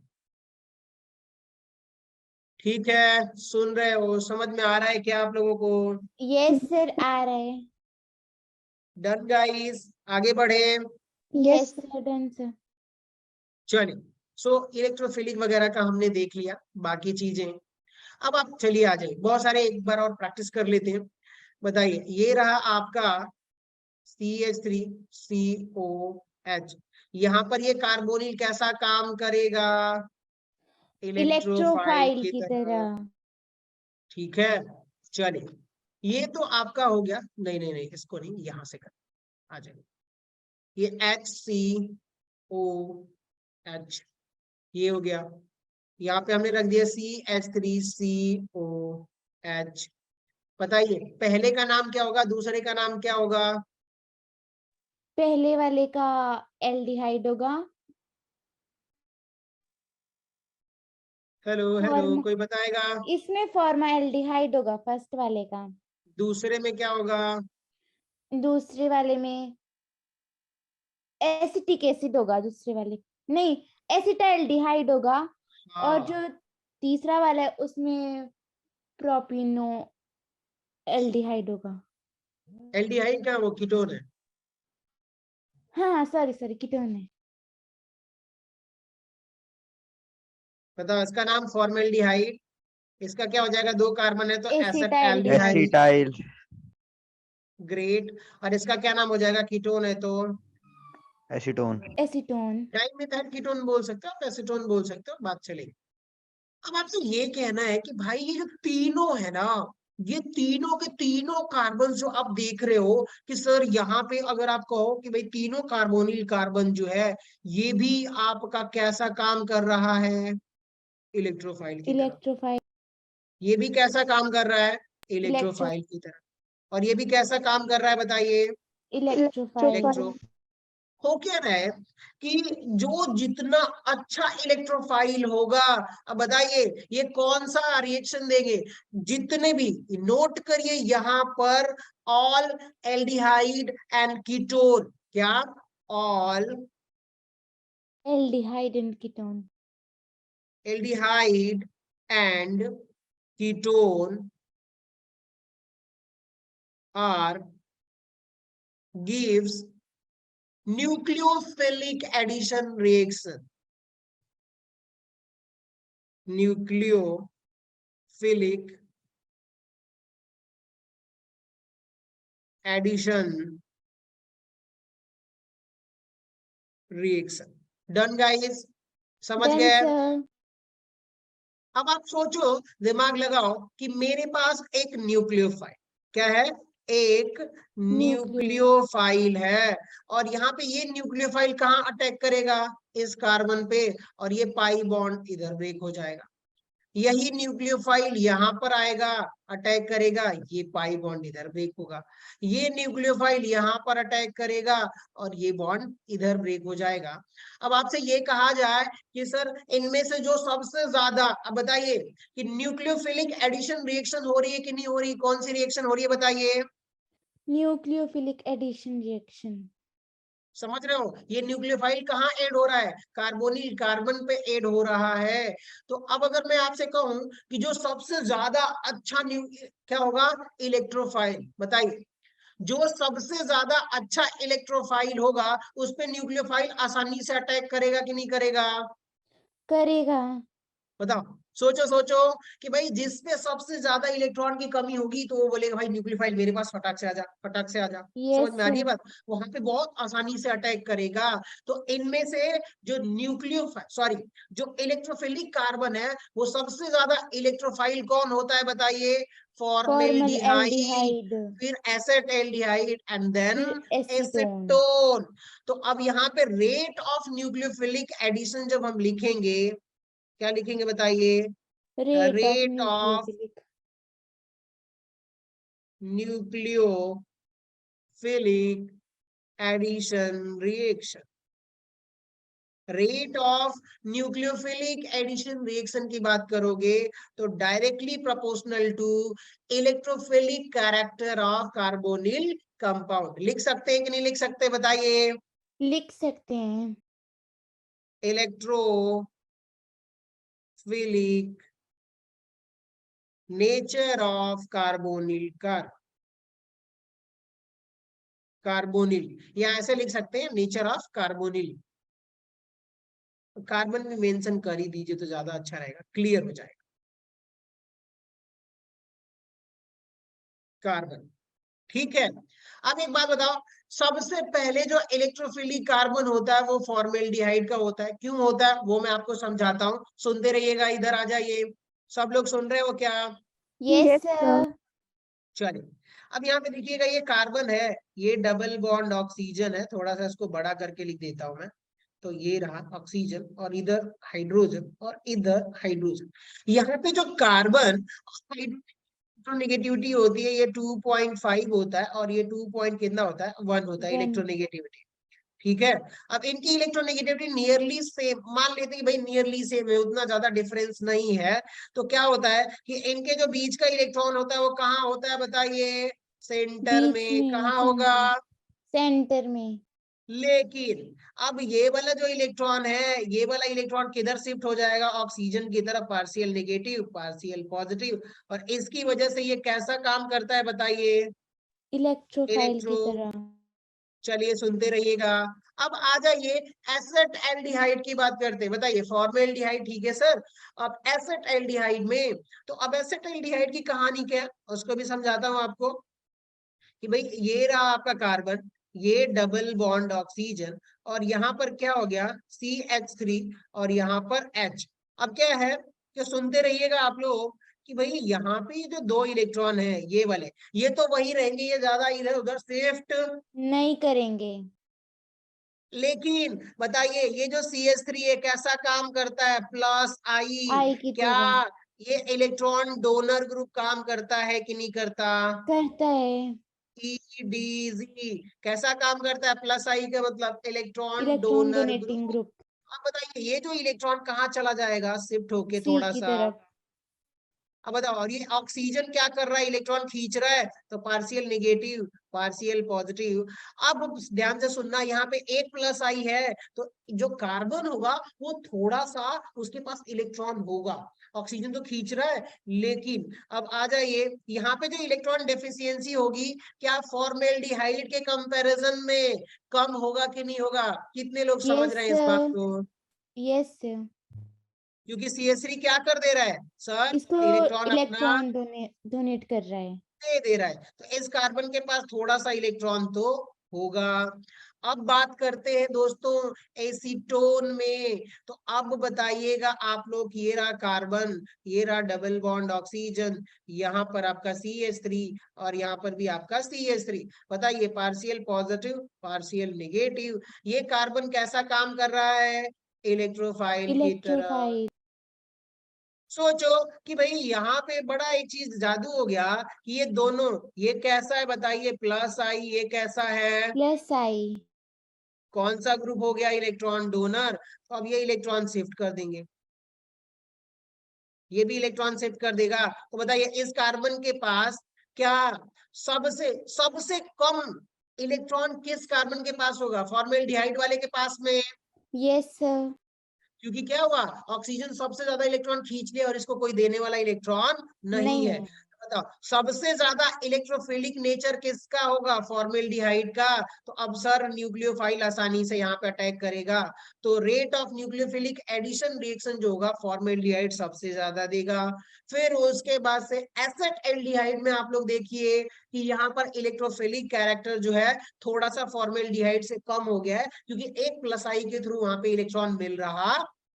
S1: ठीक है, सुन रहे हो? समझ में आ रहा है क्या आप लोगों को?
S2: यस सर, आ रहा है।
S1: डन गाइस, आगे बढ़े।
S2: Yes sir, done sir.
S1: चलिए, सो इलेक्ट्रोफिलिक वगैरह का हमने देख लिया, बाकी चीजें अब आप चलिए आ जाइए, बहुत सारे एक बार और प्रैक्टिस कर लेते हैं। बताइए, ये रहा आपका CH3COH, यहाँ पर ये कार्बोनिल कैसा काम करेगा? इलेक्ट्रोफाइल
S2: इलेक्ट्रोफाइल
S1: की
S2: की
S1: तरह।
S2: तरह।
S1: ठीक है, चलिए ये तो आपका हो गया। नहीं नहीं नहीं, इसको नहीं, यहां से कर, आ जाइए। ये HCOH, ये हो गया। यहाँ पे हमने रख दिया CH3COH। बताइए पहले का नाम क्या होगा, दूसरे का नाम क्या होगा?
S2: पहले वाले का एल्डिहाइड होगा।
S1: हेलो हेलो,
S2: फॉर्म
S1: कोई बताएगा?
S2: इसमें फॉर्माल्डिहाइड होगा फर्स्ट वाले का।
S1: दूसरे में क्या होगा?
S2: दूसरे वाले में एसिटिक एसिड होगा। दूसरे वाले नहीं, एसिटाल्डिहाइड होगा। और
S1: हाँ,
S2: जो तीसरा वाला है उसमें प्रोपिनो एल्डिहाइड होगा।
S1: एल्डिहाइड का वो कीटोन है।
S2: हाँ सॉरी सॉरी, कीटोन है।
S1: बताओ इसका नाम फॉर्मेल्डिहाइड, इसका क्या हो जाएगा, 2 कार्बन है तो
S2: एसिटाल्डिहाइड।
S1: एसिटाल्डिहाइड।
S3: एसिटाइल।
S1: ग्रेट, और इसका क्या नाम हो जाएगा, कीटोन है तो
S3: एसीटोन।
S2: एसीटोन।
S1: डाइमेथाइल कीटोन बोल सकते हो आप, एसीटोन बोल सकते हो, बात चलेगी। अब आपसे ये कहना है कि भाई ये जो तीनों है ना, ये तीनों के तीनों कार्बन जो आप देख रहे हो, कि सर यहाँ पे अगर आप कहो कि भाई तीनों कार्बोनिल कार्बन जो है, ये भी आपका कैसा काम कर रहा है, इलेक्ट्रोफाइल की तरह।
S2: इलेक्ट्रोफाइल।
S1: ये भी कैसा काम कर रहा है,
S2: इलेक्ट्रो
S1: इलेक्ट्रोफाइल की तरह। और ये भी कैसा काम कर रहा है बताइए,
S2: इलेक्ट्रोफाइल।
S1: इलेक्ट्रो। हो क्या रहा है कि जो जितना अच्छा इलेक्ट्रोफाइल होगा, अब बताइए ये कौन सा रिएक्शन देंगे, जितने भी, नोट करिए यहाँ पर ऑल एल्डिहाइड एंड कीटोन, क्या all
S2: aldehyde and ketone,
S1: aldehyde and ketone are gives nucleophilic addition reaction, nucleophilic addition reaction. Done guys, समझ
S2: डन
S1: गए?
S2: सर।
S1: अब आप सोचो, दिमाग लगाओ कि मेरे पास एक न्यूक्लियोफाइल, क्या है, एक न्यूक्लियोफाइल है, और यहाँ पे ये न्यूक्लियोफाइल कहाँ अटैक करेगा, इस कार्बन पे, और ये पाई बॉन्ड इधर ब्रेक हो जाएगा। यही न्यूक्लियोफाइल यहाँ पर आएगा, अटैक करेगा, ये पाई बॉन्ड इधर ब्रेक होगा। ये न्यूक्लियोफाइल यहाँ पर अटैक करेगा और ये बॉन्ड इधर ब्रेक हो जाएगा। अब आपसे ये कहा जाए कि सर इनमें से जो सबसे ज्यादा, अब बताइए कि न्यूक्लियोफिलिक एडिशन रिएक्शन हो रही है कि नहीं हो रही, कौन सी रिएक्शन हो रही है बताइए,
S2: न्यूक्लियोफिलिक एडिशन रिएक्शन।
S1: समझ रहे हो, ये न्यूक्लियोफाइल कहाँ ऐड हो रहा है, कार्बोनिल कार्बन पे ऐड हो रहा है। तो अब अगर मैं आपसे कहूं कि जो सबसे ज्यादा अच्छा क्या होगा, इलेक्ट्रोफाइल, बताइए जो सबसे ज्यादा अच्छा इलेक्ट्रोफाइल होगा उस पे न्यूक्लियोफाइल आसानी से अटैक करेगा कि नहीं करेगा,
S2: करेगा।
S1: बताओ, सोचो सोचो कि भाई जिसपे सबसे ज्यादा इलेक्ट्रॉन की कमी होगी तो वो बोलेगा भाई न्यूक्लियोफाइल मेरे पास, फटाक से आजा, फटाक से आजा। समझ
S2: यस
S1: में आ रही है
S2: सर।
S1: बात, वहां पे बहुत आसानी से अटैक करेगा। तो इनमें से जो जो इलेक्ट्रोफिलिक कार्बन है वो सबसे ज्यादा इलेक्ट्रोफाइल कौन होता है बताइए,
S2: फॉर्मल
S1: फॉर्मेल्डिहाइड,
S2: एल्डिहाइड,
S1: फिर एसेटल्डिहाइड एंड देन
S2: फिर एसीटोन।
S1: एसीटोन। तो अब यहाँ पे रेट ऑफ न्यूक्लियोफिलिक एडिशन जब हम लिखेंगे, क्या लिखेंगे बताइए,
S2: rate of
S1: rate of
S2: nucleophilic,
S1: nucleophilic addition reaction, rate of nucleophilic addition reaction की बात करोगे तो directly proportional to electrophilic character of carbonyl compound. लिख सकते हैं कि नहीं लिख सकते बताइए,
S2: लिख सकते हैं।
S1: Electrophilic nature of carbonyl carbonyl, या ऐसे लिख सकते हैं नेचर ऑफ कार्बोनिल, कार्बन भी मेंशन कर ही दीजिए तो ज्यादा अच्छा रहेगा, क्लियर हो जाएगा। कार्बन, ठीक है। अब एक बात बताओ, सबसे पहले जो इलेक्ट्रोफिलिक कार्बन होता है वो फॉर्मेल्डिहाइड का होता है, क्यों होता है वो मैं आपको समझाता हूँ, सुनते रहिएगा, इधर आ जाइए, सब लोग सुन रहे हो क्या,
S2: यस
S4: Yes, sir.
S2: सर।
S1: चलिए। अब यहाँ पे देखिएगा ये कार्बन है, ये डबल बॉन्ड ऑक्सीजन है, थोड़ा सा इसको बड़ा करके लिख देता हूं मैं, तो ये रहा ऑक्सीजन और इधर हाइड्रोजन और इधर हाइड्रोजन। यहाँ पे जो कार्बन इलेक्ट्रोनेगेटिविटी होती है ये 2.5 होता है और ये 2 पॉइंट कितना होता है, 1 होता है
S2: 1।
S1: इलेक्ट्रोनेगेटिविटी, ठीक है। अब इनकी इलेक्ट्रोनेगेटिविटी नियरली सेम, मान लेते हैं कि भाई नियरली सेम है, उतना ज्यादा डिफरेंस नहीं है, तो क्या होता है कि इनके जो बीच का इलेक्ट्रॉन होता है वो कहाँ होता है बताइए, सेंटर
S2: बीच
S1: में,
S2: में,
S1: कहाँ होगा,
S2: सेंटर में।
S1: लेकिन अब ये वाला जो इलेक्ट्रॉन है, ये वाला इलेक्ट्रॉन किधर शिफ्ट हो जाएगा, ऑक्सीजन की तरफ, पार्शियल नेगेटिव पार्शियल पॉजिटिव, और इसकी वजह से ये कैसा काम करता है बताइए,
S2: इलेक्ट्रोफाइल
S1: इलेक्ट्रो,
S2: की तरह।
S1: चलिए सुनते रहिएगा। अब आ जाइए एसेट एल्डिहाइड की बात करते हैं, बताइए फॉर्मेल्डिहाइड, ठीक है सर। अब एसेट एल्डिहाइड में, तो अब एसेट एल्डिहाइड की कहानी क्या है उसको भी समझाता हूं आपको, कि भाई ये रहा आपका कार्बन, ये डबल बॉन्ड ऑक्सीजन, और यहाँ पर क्या हो गया CH3, और यहाँ पर H। अब क्या है कि सुनते रहिएगा आप लोग कि भाई यहाँ पे जो दो इलेक्ट्रॉन है ये वाले, ये तो वही रहेंगे, ये ज्यादा इधर उधर शिफ्ट
S2: नहीं करेंगे।
S1: लेकिन बताइए ये जो CH3 है कैसा काम करता है, प्लस आई,
S2: आई की
S1: क्या
S2: तरह
S1: ये इलेक्ट्रॉन डोनर ग्रुप काम करता है कि नहीं करता,
S2: करता है।
S1: EDZ कैसा काम करता है? प्लस आई का मतलब electron
S2: electron
S1: donor
S2: donating
S1: group.
S2: Group
S1: अब बताइए ये जो इलेक्ट्रॉन कहाँ चला जाएगा? शिफ्ट होके
S2: सी
S1: थोड़ा
S2: की
S1: सा।
S2: तरफ।
S1: अब बताओ, और ये ऑक्सीजन क्या कर रहा है? इलेक्ट्रॉन खींच रहा है, तो पार्शियल नेगेटिव पार्शियल पॉजिटिव। अब ध्यान से सुनना, यहाँ पे एक प्लस आई है तो जो कार्बन होगा वो थोड़ा सा उसके पास इलेक्ट्रॉन होगा। ऑक्सीजन तो खींच रहा है, लेकिन अब आ जाइए यहाँ पे जो इलेक्ट्रॉन डेफिशिएंसी होगी, क्या फॉर्मेल्डिहाइड के कंपैरिजन में कम होगा कि नहीं होगा? कितने लोग समझ
S2: यस
S1: रहे हैं इस बात को?
S2: यस
S1: क्योंकि CH3 क्या कर दे रहा है सर?
S2: इसको
S1: इलेक्ट्रॉन अपना
S2: इलेक्ट्रॉन डोनेट कर रहा है।
S1: दे रहा है, तो इस कार्बन के पास थोड़ा सा इलेक्ट्रॉन तो होगा। अब बात करते हैं दोस्तों एसीटोन में। तो अब बताइएगा आप लोग, ये रहा कार्बन, ये रहा डबल बॉन्ड ऑक्सीजन, यहाँ पर आपका CH3 और यहाँ पर भी आपका CH3। बताइए पार्शियल पॉजिटिव पार्शियल नेगेटिव। ये कार्बन कैसा काम कर रहा है? इलेक्ट्रोफाइल की तरह।
S2: इलेक्ट्रोफाइल।
S1: सोचो कि भाई यहाँ पे बड़ा एक चीज जादू हो गया कि ये दोनों, ये कैसा है बताइए? प्लस आई। ये कैसा है?
S2: प्लस आई।
S1: कौन सा ग्रुप हो गया? Electron donor. तो अब ये इलेक्ट्रॉन शिफ्ट कर देंगे, ये भी इलेक्ट्रॉन शिफ्ट कर देगा। तो बताइए इस कार्बन के पास क्या सबसे सबसे कम इलेक्ट्रॉन किस कार्बन के पास होगा? फॉर्मेल्डिहाइड वाले के पास में।
S2: यस
S1: क्योंकि क्या हुआ? ऑक्सीजन सबसे ज्यादा इलेक्ट्रॉन खींच लिया और इसको कोई देने वाला इलेक्ट्रॉन नहीं है।
S2: नहीं।
S1: बताओ सबसे ज्यादा इलेक्ट्रोफिलिक नेचर किसका होगा? फॉर्मेल्डिहाइड का। तो अब सर न्यूक्लियोफाइल आसानी से यहाँ पे अटैक करेगा, तो rate of nucleophilic addition reaction जो होगा फॉर्मेल्डिहाइड सबसे ज्यादा देगा। फिर उसके बाद से एसेट एल्डिहाइड में आप लोग देखिए कि यहाँ पर इलेक्ट्रोफिलिक कैरेक्टर जो है थोड़ा सा फॉर्मेल्डिहाइड से कम हो गया है, क्योंकि एक प्लस आई के थ्रू वहां पे इलेक्ट्रॉन मिल रहा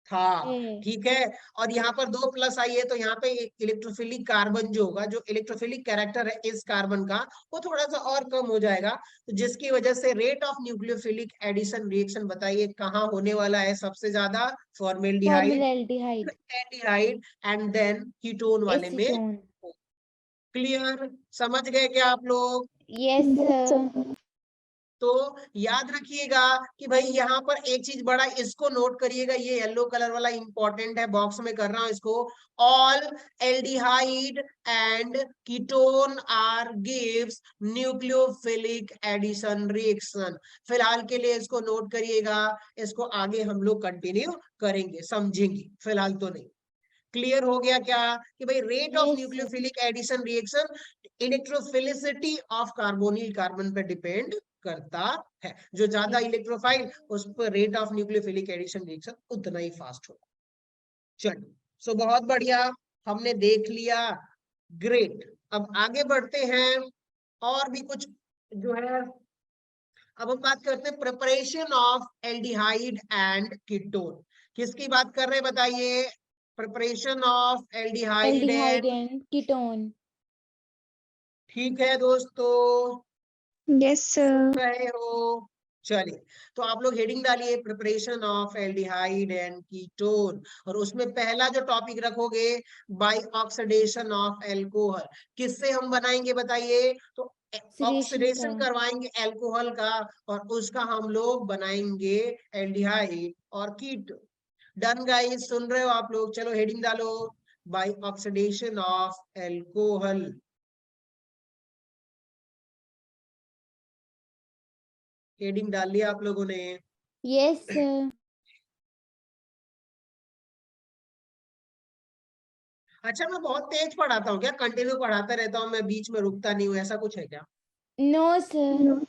S1: था। ठीक है, और यहाँ पर दो प्लस आई है, तो यहाँ पे इलेक्ट्रोफिलिक कार्बन जो होगा, जो इलेक्ट्रोफिलिक कैरेक्टर है इस कार्बन का, वो थोड़ा सा और कम हो जाएगा। तो जिसकी वजह से rate of nucleophilic addition reaction बताइए कहाँ होने वाला है सबसे ज्यादा? Formaldehyde
S2: formaldehyde
S1: aldehyde and then ketone वाले में।
S2: एसीटोन।
S1: क्लियर? समझ गए क्या आप लोग?
S2: यस
S1: तो याद रखिएगा कि भाई यहाँ पर एक चीज बड़ा इसको नोट करिएगा, ये येलो कलर वाला इंपॉर्टेंट है, बॉक्स में कर रहा हूं इसको। All aldehyde and ketone are gives nucleophilic addition reaction. फिलहाल के लिए इसको नोट करिएगा, इसको आगे हम लोग कंटिन्यू करेंगे, समझेंगे, फिलहाल तो नहीं। क्लियर हो गया क्या कि भाई rate of
S2: yes
S1: nucleophilic addition reaction electrophilicity of carbonyl carbon पर डिपेंड करता है। जो ज्यादा इलेक्ट्रोफाइल उस पर rate of nucleophilic addition reaction उतना ही फास्ट होगा। चलिए, सो बहुत बढ़िया, हमने देख लिया। ग्रेट, अब आगे बढ़ते हैं। और भी कुछ जो है, अब हम बात करते हैं preparation of aldehyde and ketone. किसकी बात कर रहे हैं बताइए? Preparation of aldehyde
S2: aldehyde
S1: and.
S2: And ketone.
S1: ठीक है दोस्तों,
S4: Yes, sir.
S1: रहे हो? चलिए, तो आप लोग हेडिंग डालिए preparation of aldehyde and ketone, और उसमें पहला जो टॉपिक रखोगे बाय ऑक्सीडेशन ऑफ एल्कोहल। किससे हम बनाएंगे बताइए? तो
S2: ऑक्सीडेशन का।
S1: ऑक्सीडेशन करवाएंगे एल्कोहल का, और उसका हम लोग बनाएंगे एल्डिहाइड और कीटोन। डन गाइस, सुन रहे हो आप लोग? चलो हेडिंग डालो, by oxidation of alcohol. Heading डाल लिया आप लोगों ने?
S2: यस
S1: अच्छा, मैं बहुत तेज पढ़ाता हूँ क्या? कंटिन्यू पढ़ाता रहता हूँ मैं, बीच में रुकता नहीं हूँ, ऐसा कुछ है क्या?
S2: No sir.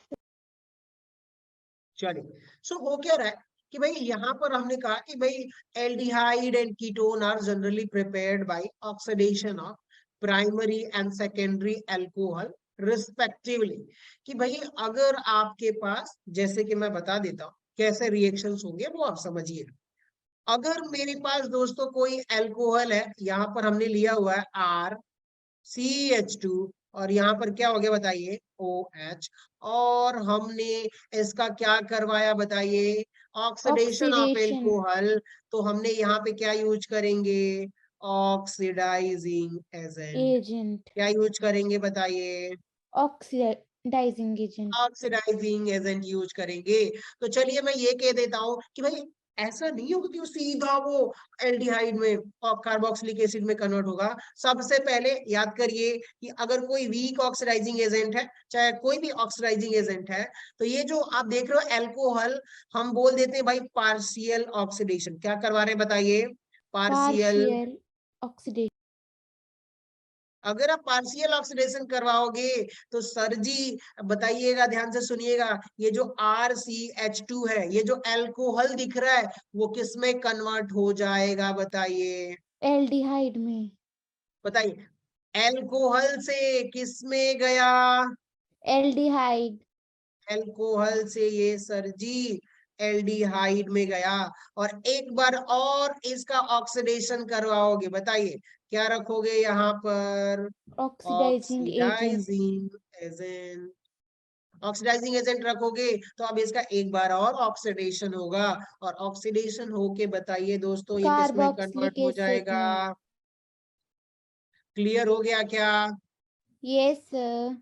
S1: चलिए, सो हो क्या रहा है कि भाई यहाँ पर हमने कहा कि भाई aldehyde and ketone are generally prepared by oxidation of primary and secondary alcohol respectively. कि भाई अगर आपके पास, जैसे कि मैं बता देता हूँ कैसे रिएक्शंस होंगे वो आप समझिए। अगर मेरे पास दोस्तों कोई अल्कोहल है, यहाँ पर हमने लिया हुआ है RCH2, और यहाँ पर क्या हो गया बताइए? OH। और हमने इसका क्या करवाया बताइए? Oxidation of
S2: oxidation
S1: alcohol. तो हमने यहाँ पे क्या यूज करेंगे? Oxidizing agent.
S2: एजेंट।
S1: क्या यूज करेंगे बताइए?
S2: डाइजिंग एजेंट।
S1: ऑक्सीडाइजिंग एजेंट यूज करेंगे। तो चलिए मैं ये कह देता हूँ कि भाई ऐसा नहीं होगा कि वो सीधा वो एल्डिहाइड में और कार्बोक्सिलिक एसिड में कन्वर्ट होगा। सबसे पहले याद करिए कि अगर कोई वीक ऑक्सीडाइजिंग एजेंट है, चाहे कोई भी ऑक्सीडाइजिंग एजेंट है, तो ये जो आप देख रहे हो अल्कोहल, हम बोल देते हैं भाई पार्शियल ऑक्सीडेशन। क्या करवा रहे हैं बताइए? पार्शियल।
S2: Partial oxidation.
S1: अगर आप पार्शियल ऑक्सीडेशन करवाओगे तो सर जी बताइएगा, ध्यान से सुनिएगा, ये जो RCH2 है, ये जो अल्कोहल दिख रहा है, वो किस में कन्वर्ट हो जाएगा बताइए?
S2: एल्डिहाइड में।
S1: बताइए, अल्कोहल से किस में गया?
S2: एल्डिहाइड।
S1: अल्कोहल से ये सर जी एल्डिहाइड में गया। और एक बार और इसका ऑक्सीडेशन करवाओगे, बताइए क्या रखोगे यहाँ पर?
S2: Oxidizing agent.
S1: Oxidizing agent. Oxidizing agent रखोगे तो अब इसका एक बार और ऑक्सीडेशन होगा, और ऑक्सीडेशन होके बताइए दोस्तों ये किस में कन्वर्ट
S2: कार्बोक्सिलिक
S1: हो
S2: एसिड
S1: जाएगा?
S2: में।
S1: क्लियर हो गया क्या?
S2: Yes sir.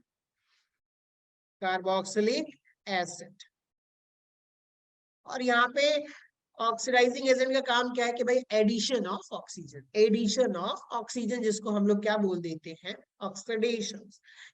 S1: Carboxylic acid. और यहाँ पे ऑक्सीडाइजिंग एजेंट का काम क्या है कि भाई addition of oxygen, addition of oxygen, जिसको हम लोग क्या बोल देते हैं? ऑक्सीडेशन।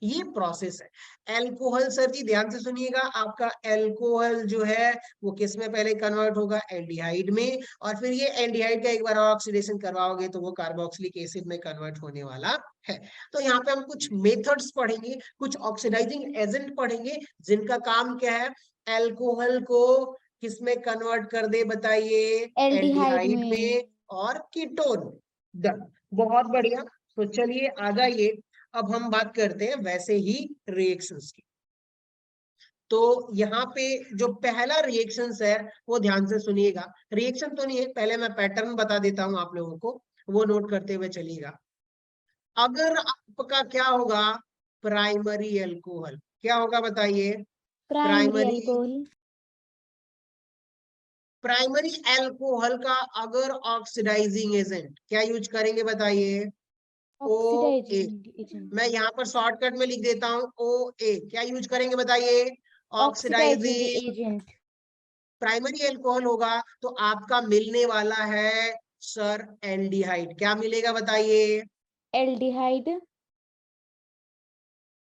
S1: ये प्रोसेस है। अल्कोहल सर जी ध्यान से सुनिएगा, आपका अल्कोहल जो है वो किस में पहले कन्वर्ट होगा? एल्डिहाइड में, और फिर ये एल्डिहाइड का एक बार ऑक्सीडेशन करवाओगे तो वो कार्बोक्सिलिक एसिड में कन्वर्ट होने वाला है। तो यहाँ पे हम कुछ मेथड्स पढ़ेंगे, कुछ ऑक्सीडाइजिंग एजेंट पढ़ेंगे, जिनका काम क्या है? अल्कोहल को किसमें कन्वर्ट कर दे बताइए?
S2: एल्डिहाइड
S1: एल्डिहाइड
S2: में।
S1: में और कीटोन। डन, बहुत बढ़िया। तो चलिए आ जाइए, अब हम बात करते हैं वैसे ही रिएक्शंस की। तो यहाँ पे जो पहला रिएक्शंस है वो ध्यान से सुनिएगा। रिएक्शन तो नहीं है, पहले मैं पैटर्न बता देता हूं आप लोगों को, वो नोट करते हुए चलिएगा। अगर आपका क्या होगा? Primary alcohol. क्या होगा बताइए?
S2: Primary
S1: primary
S2: alcohol.
S1: Primary alcohol का अगर ऑक्सीडाइजिंग एजेंट क्या यूज करेंगे बताइए? ओ ए।
S2: Oxidising agent.
S1: मैं यहाँ पर शॉर्टकट में लिख देता हूँ, ओ ए। क्या यूज करेंगे बताइए?
S2: Oxidizing
S1: oxidizing
S2: agent.
S1: Primary alcohol होगा तो आपका मिलने वाला है सर एल्डिहाइड। क्या मिलेगा बताइए?
S2: एल्डिहाइड।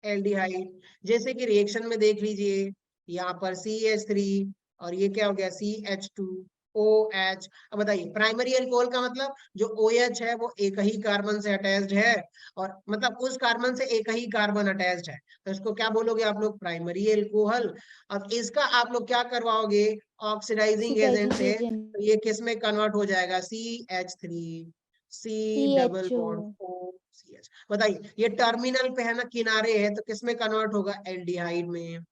S1: एल्डिहाइड। जैसे कि रिएक्शन में देख लीजिए, यहाँ पर CH3 और ये क्या हो गया? CH2OH। अब बताइए, प्राइमरी अल्कोहल का मतलब जो OH है वो एक ही कार्बन से अटैच्ड है, और मतलब उस कार्बन से एक ही कार्बन अटैच्ड है, तो इसको क्या बोलोगे आप लोग? Primary alcohol. अब इसका आप लोग क्या करवाओगे? ऑक्सीडाइजिंग एजेंट
S2: ऑक्सीडाइजिंग
S1: से,
S2: एजेंट।
S1: तो ये किस में कन्वर्ट हो जाएगा? CH3 C double
S2: CHO।
S1: Bond OCH। बताइए, ये टर्मिनल पे है ना, किनारे है, तो किस में कन्वर्ट होगा? एल्डिहाइड में।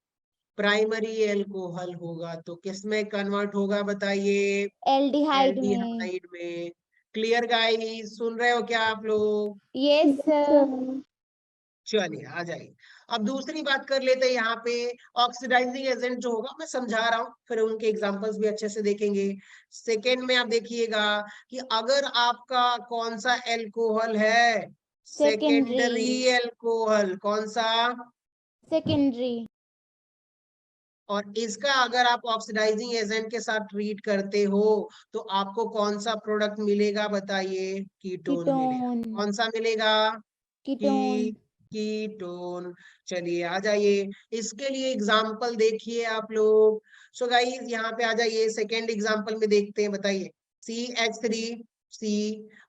S1: प्राइमरी अल्कोहल होगा तो किस में कन्वर्ट होगा बताइए?
S2: एल्डिहाइड में।
S1: एल्डिहाइड में। क्लियर गाइस, सुन रहे हो क्या आप लोग?
S2: Yes sir.
S1: चलिए आ जाइए, अब दूसरी बात कर लेते हैं। यहाँ पे ऑक्सीडाइजिंग एजेंट जो होगा, मैं समझा रहा हूँ, फिर उनके एग्जांपल्स भी अच्छे से देखेंगे। सेकेंड में आप देखिएगा कि अगर आपका कौन सा अल्कोहल है?
S2: सेकेंडरी।
S1: Secondary alcohol. कौन सा?
S2: सेकेंडरी।
S1: और इसका अगर आप ऑक्सीडाइजिंग एजेंट के साथ ट्रीट करते हो तो आपको कौन सा प्रोडक्ट मिलेगा बताइए? कीटोन मिलेगा।
S2: कीटोन।
S1: कौन सा मिलेगा?
S2: कीटोन।
S1: कीटोन। चलिए आ जाइए, इसके लिए एग्जाम्पल देखिए आप लोग। सो गाइस यहाँ पे आ जाइए, सेकेंड एग्जाम्पल में देखते हैं। बताइए, CH3 C,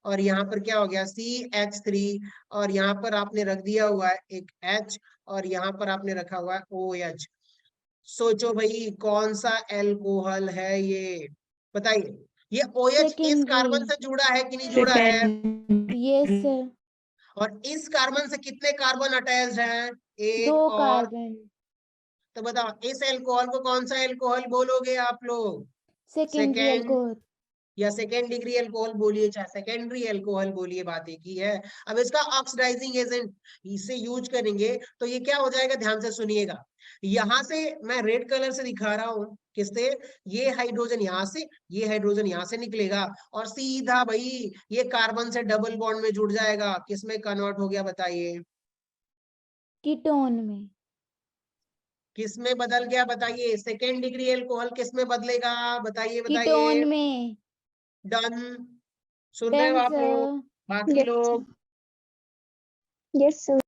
S1: और यहाँ पर क्या हो गया? CH3, और यहाँ पर आपने रख दिया हुआ है एक H, और यहाँ पर आपने रखा हुआ है OH। सोचो भाई कौन सा अल्कोहल है ये? बताइए, ये OH इस
S2: सेकेंडरी।
S1: कार्बन से जुड़ा है कि नहीं जुड़ा है?
S2: Yes sir.
S1: और इस कार्बन से कितने कार्बन अटैच्ड हैं?
S2: 2
S1: एक और।
S2: कार्बन।
S1: तो बताओ, इस अल्कोहल को कौन सा अल्कोहल बोलोगे आप लोग?
S2: Secondary
S1: second
S2: alcohol.
S1: या सेकेंड डिग्री अल्कोहल बोलिए, चाहे सेकेंडरी अल्कोहल बोलिए, बात एक ही है। अब इसका ऑक्सीडाइजिंग एजेंट इसे यूज करेंगे तो ये क्या हो जाएगा? ध्यान से सुनिएगा, यहां से मैं रेड कलर से दिखा रहा हूं, किससे? ये हाइड्रोजन यहां से, ये हाइड्रोजन यहां से निकलेगा, और सीधा भाई ये कार्बन से डबल बॉन्ड में जुड़ जाएगा। किस में कन्वर्ट हो गया बताइए?
S2: कीटोन में।
S1: किस में बदल गया बताइए, सेकेंड डिग्री एल्कोहल किस में बदलेगा, बताइए बताइए।
S2: कीटोन में।
S1: डन, सुन रहे हो
S2: डन
S1: आप लोग,
S2: सर।
S1: बाकी
S4: Yes.
S1: लोग?
S4: Yes, sir.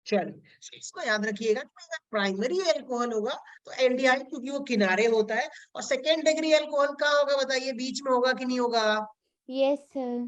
S1: चलिए, तो इसको याद रखिएगा कि अगर प्राइमरी एल्कोहल होगा तो एल्डिहाइड, क्योंकि वो किनारे होता है, और सेकेंड डिग्री एल्कोहल कहाँ होगा बताइए, बीच में होगा कि नहीं होगा?
S2: Yes sir.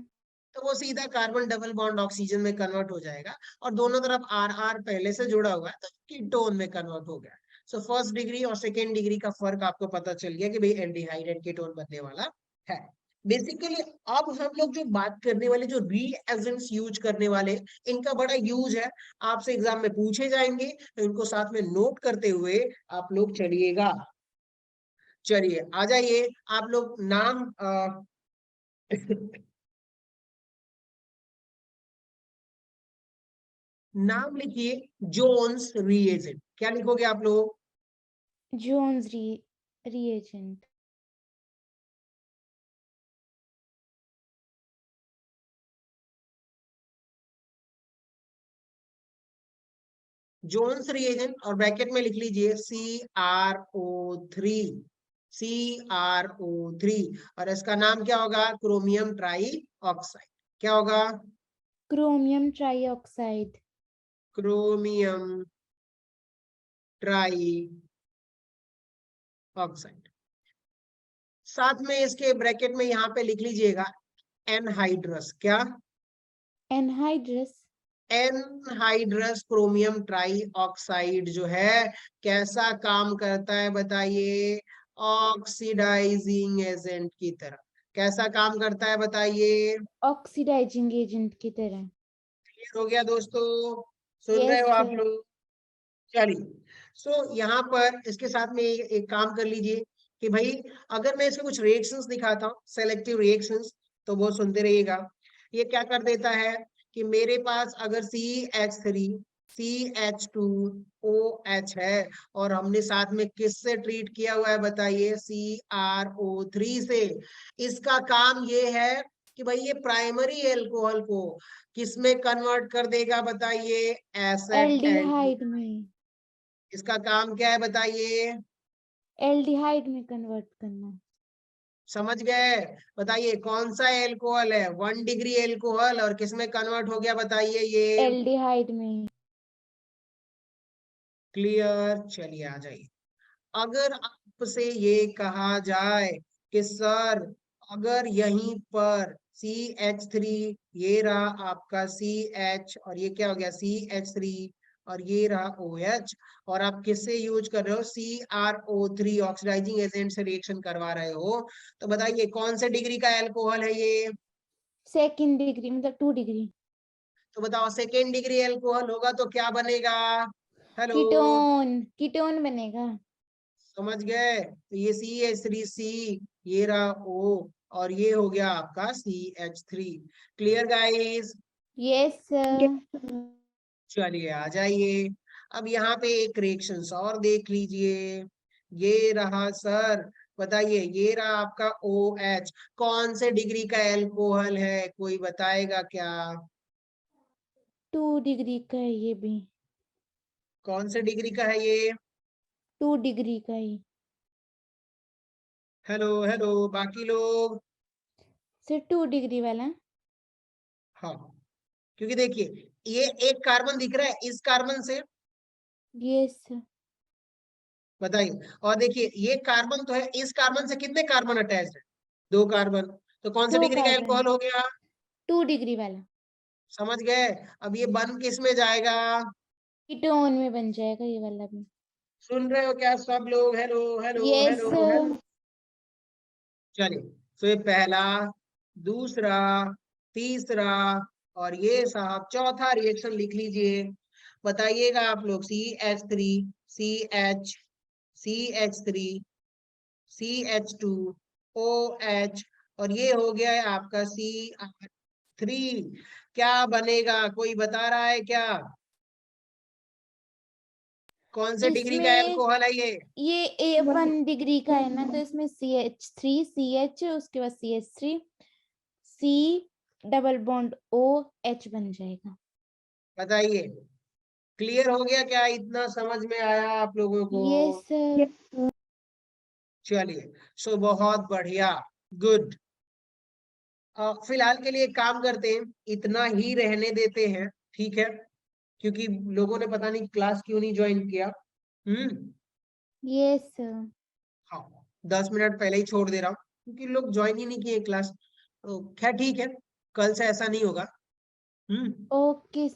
S1: तो वो सीधा कार्बन डबल बॉन्ड ऑक्सीजन में कन्वर्ट हो जाएगा, और दोनों तरफ आर आर पहले से जुड़ा हुआ है तो कीटोन में कन्वर्ट हो गया। सो फर्स्ट डिग्री और सेकेंड डिग्री का फर्क आपको पता चल गया कि भाई एल्डिहाइड एंड कीटोन बनने वाला है। बेसिकली अब हम लोग जो बात करने वाले, जो रीएजेंट्स यूज करने वाले, इनका बड़ा यूज है, आपसे एग्जाम में पूछे जाएंगे, तो इनको साथ में नोट करते हुए आप लोग चलिएगा। चलिए आ जाइए आप लोग, नाम नाम लिखिए जोन्स रीएजेंट। क्या लिखोगे आप लोग?
S2: Jones reagent.
S1: जोन्स रिएजेंट, और ब्रैकेट में लिख लीजिए CrO3, CrO3, और इसका नाम क्या होगा? Chromium try oxide. क्या होगा?
S2: Chromium trioxide.
S1: Chromium try oxide. साथ में इसके ब्रैकेट में यहाँ पे लिख लीजिएगा एनहाइड्रस। क्या?
S2: Anhydrous.
S1: Anhydrous chromium try oxide जो है, कैसा काम करता है बताइए? ऑक्सीडाइजिंग एजेंट की तरह। कैसा काम करता है बताइए?
S2: ऑक्सीडाइजिंग एजेंट की तरह।
S1: क्लियर हो गया दोस्तों? सुन रहे
S2: यस
S1: हो आप
S2: सर।
S1: लोग? चलिए, सो यहाँ पर इसके साथ में एक काम कर लीजिए कि भाई अगर मैं इसके कुछ रिएक्शंस दिखाता हूँ, सेलेक्टिव रिएक्शंस, तो वो सुनते रहिएगा। ये क्या कर देता है कि मेरे पास अगर CH3 CH2OH है, और हमने साथ में किससे ट्रीट किया हुआ है बताइए? CrO3 से। इसका काम ये है कि भाई ये प्राइमरी एल्कोहल को किस में कन्वर्ट कर देगा बताइए? एसिड
S2: एल्डिहाइड में।
S1: इसका काम क्या है बताइए?
S2: एल्डिहाइड में कन्वर्ट करना।
S1: समझ गए? बताइए कौन सा एल्कोहल है, 1 डिग्री एल्कोहल, और किस में कन्वर्ट हो गया बताइए ये?
S2: एल्डिहाइड में।
S1: क्लियर? चलिए आ जाइए। अगर आपसे ये कहा जाए कि सर अगर यहीं पर CH3, ये रहा आपका CH, और ये क्या हो गया CH3, और ये रहा OH, और आप किससे यूज कर रहे हो? CrO3 ऑक्सीडाइजिंग एजेंट से रिएक्शन करवा रहे हो, तो बताइए कौन से डिग्री का एल्कोहल है ये?
S2: सेकेंड डिग्री मतलब 2 डिग्री।
S1: तो बताओ सेकेंड डिग्री एल्कोहल होगा तो क्या बनेगा? Hello,
S2: ketone. कीटोन बनेगा।
S1: समझ गए? तो ये CH3C, ये रहा O, और ये हो गया आपका CH3। Clear guys?
S2: Yes
S4: Yes,
S2: sir.
S4: sir.
S1: चलिए आ जाइए। अब यहाँ पे एक रिएक्शन और देख लीजिए। ये रहा सर, बताइए ये रहा आपका OH, कौन से डिग्री का एल्कोहल है, कोई बताएगा क्या?
S2: 2 डिग्री का है ये भी।
S1: कौन से डिग्री का है ये?
S2: 2 डिग्री का ही।
S1: हेलो हेलो, बाकी लोग?
S2: सिर्फ 2 डिग्री वाला।
S1: हाँ, क्योंकि देखिए ये एक कार्बन दिख रहा है इस कार्बन से,
S2: यस सर।
S1: बताइए, और देखिए ये कार्बन तो है, इस कार्बन से कितने कार्बन अटैच्ड है? 2 कार्बन। तो कौन से
S2: 2
S1: डिग्री का
S2: कार्बन।
S1: एल्कोहल हो गया?
S2: 2 डिग्री वाला।
S1: समझ गए? अब ये बन किस में जाएगा?
S2: कीटोन में बन जाएगा ये वाला भी।
S1: सुन रहे हो क्या सब लोग? Hello hello
S2: yes
S1: hello
S2: sir.
S1: Hello. चलिए, तो ये पहला, दूसरा, तीसरा, और ये साहब चौथा रिएक्शन लिख लीजिए। बताइएगा आप लोग। CH3 CH, CH3 CH2OH, और ये हो गया है आपका CR3। क्या बनेगा, कोई बता रहा है क्या? कौन से डिग्री का
S2: इसमें
S1: एल्कोहल है ये?
S2: ये 1 डिग्री का है ना, तो इसमें CH3 CH, उसके बाद CH3 C double bond OH बन जाएगा।
S1: बताइए क्लियर हो गया क्या? इतना समझ में आया आप लोगों को?
S2: Yes sir.
S1: चलिए, सो बहुत बढ़िया, गुड। फिलहाल के लिए एक काम करते हैं, इतना ही रहने देते हैं, ठीक है? क्योंकि लोगों ने पता नहीं क्लास क्यों नहीं ज्वाइन किया।
S2: Yes sir.
S1: हाँ, 10 मिनट पहले ही छोड़ दे रहा हूँ क्योंकि लोग ज्वाइन ही नहीं किए क्लास। तो खैर ठीक है, कल से ऐसा नहीं होगा।
S2: ओके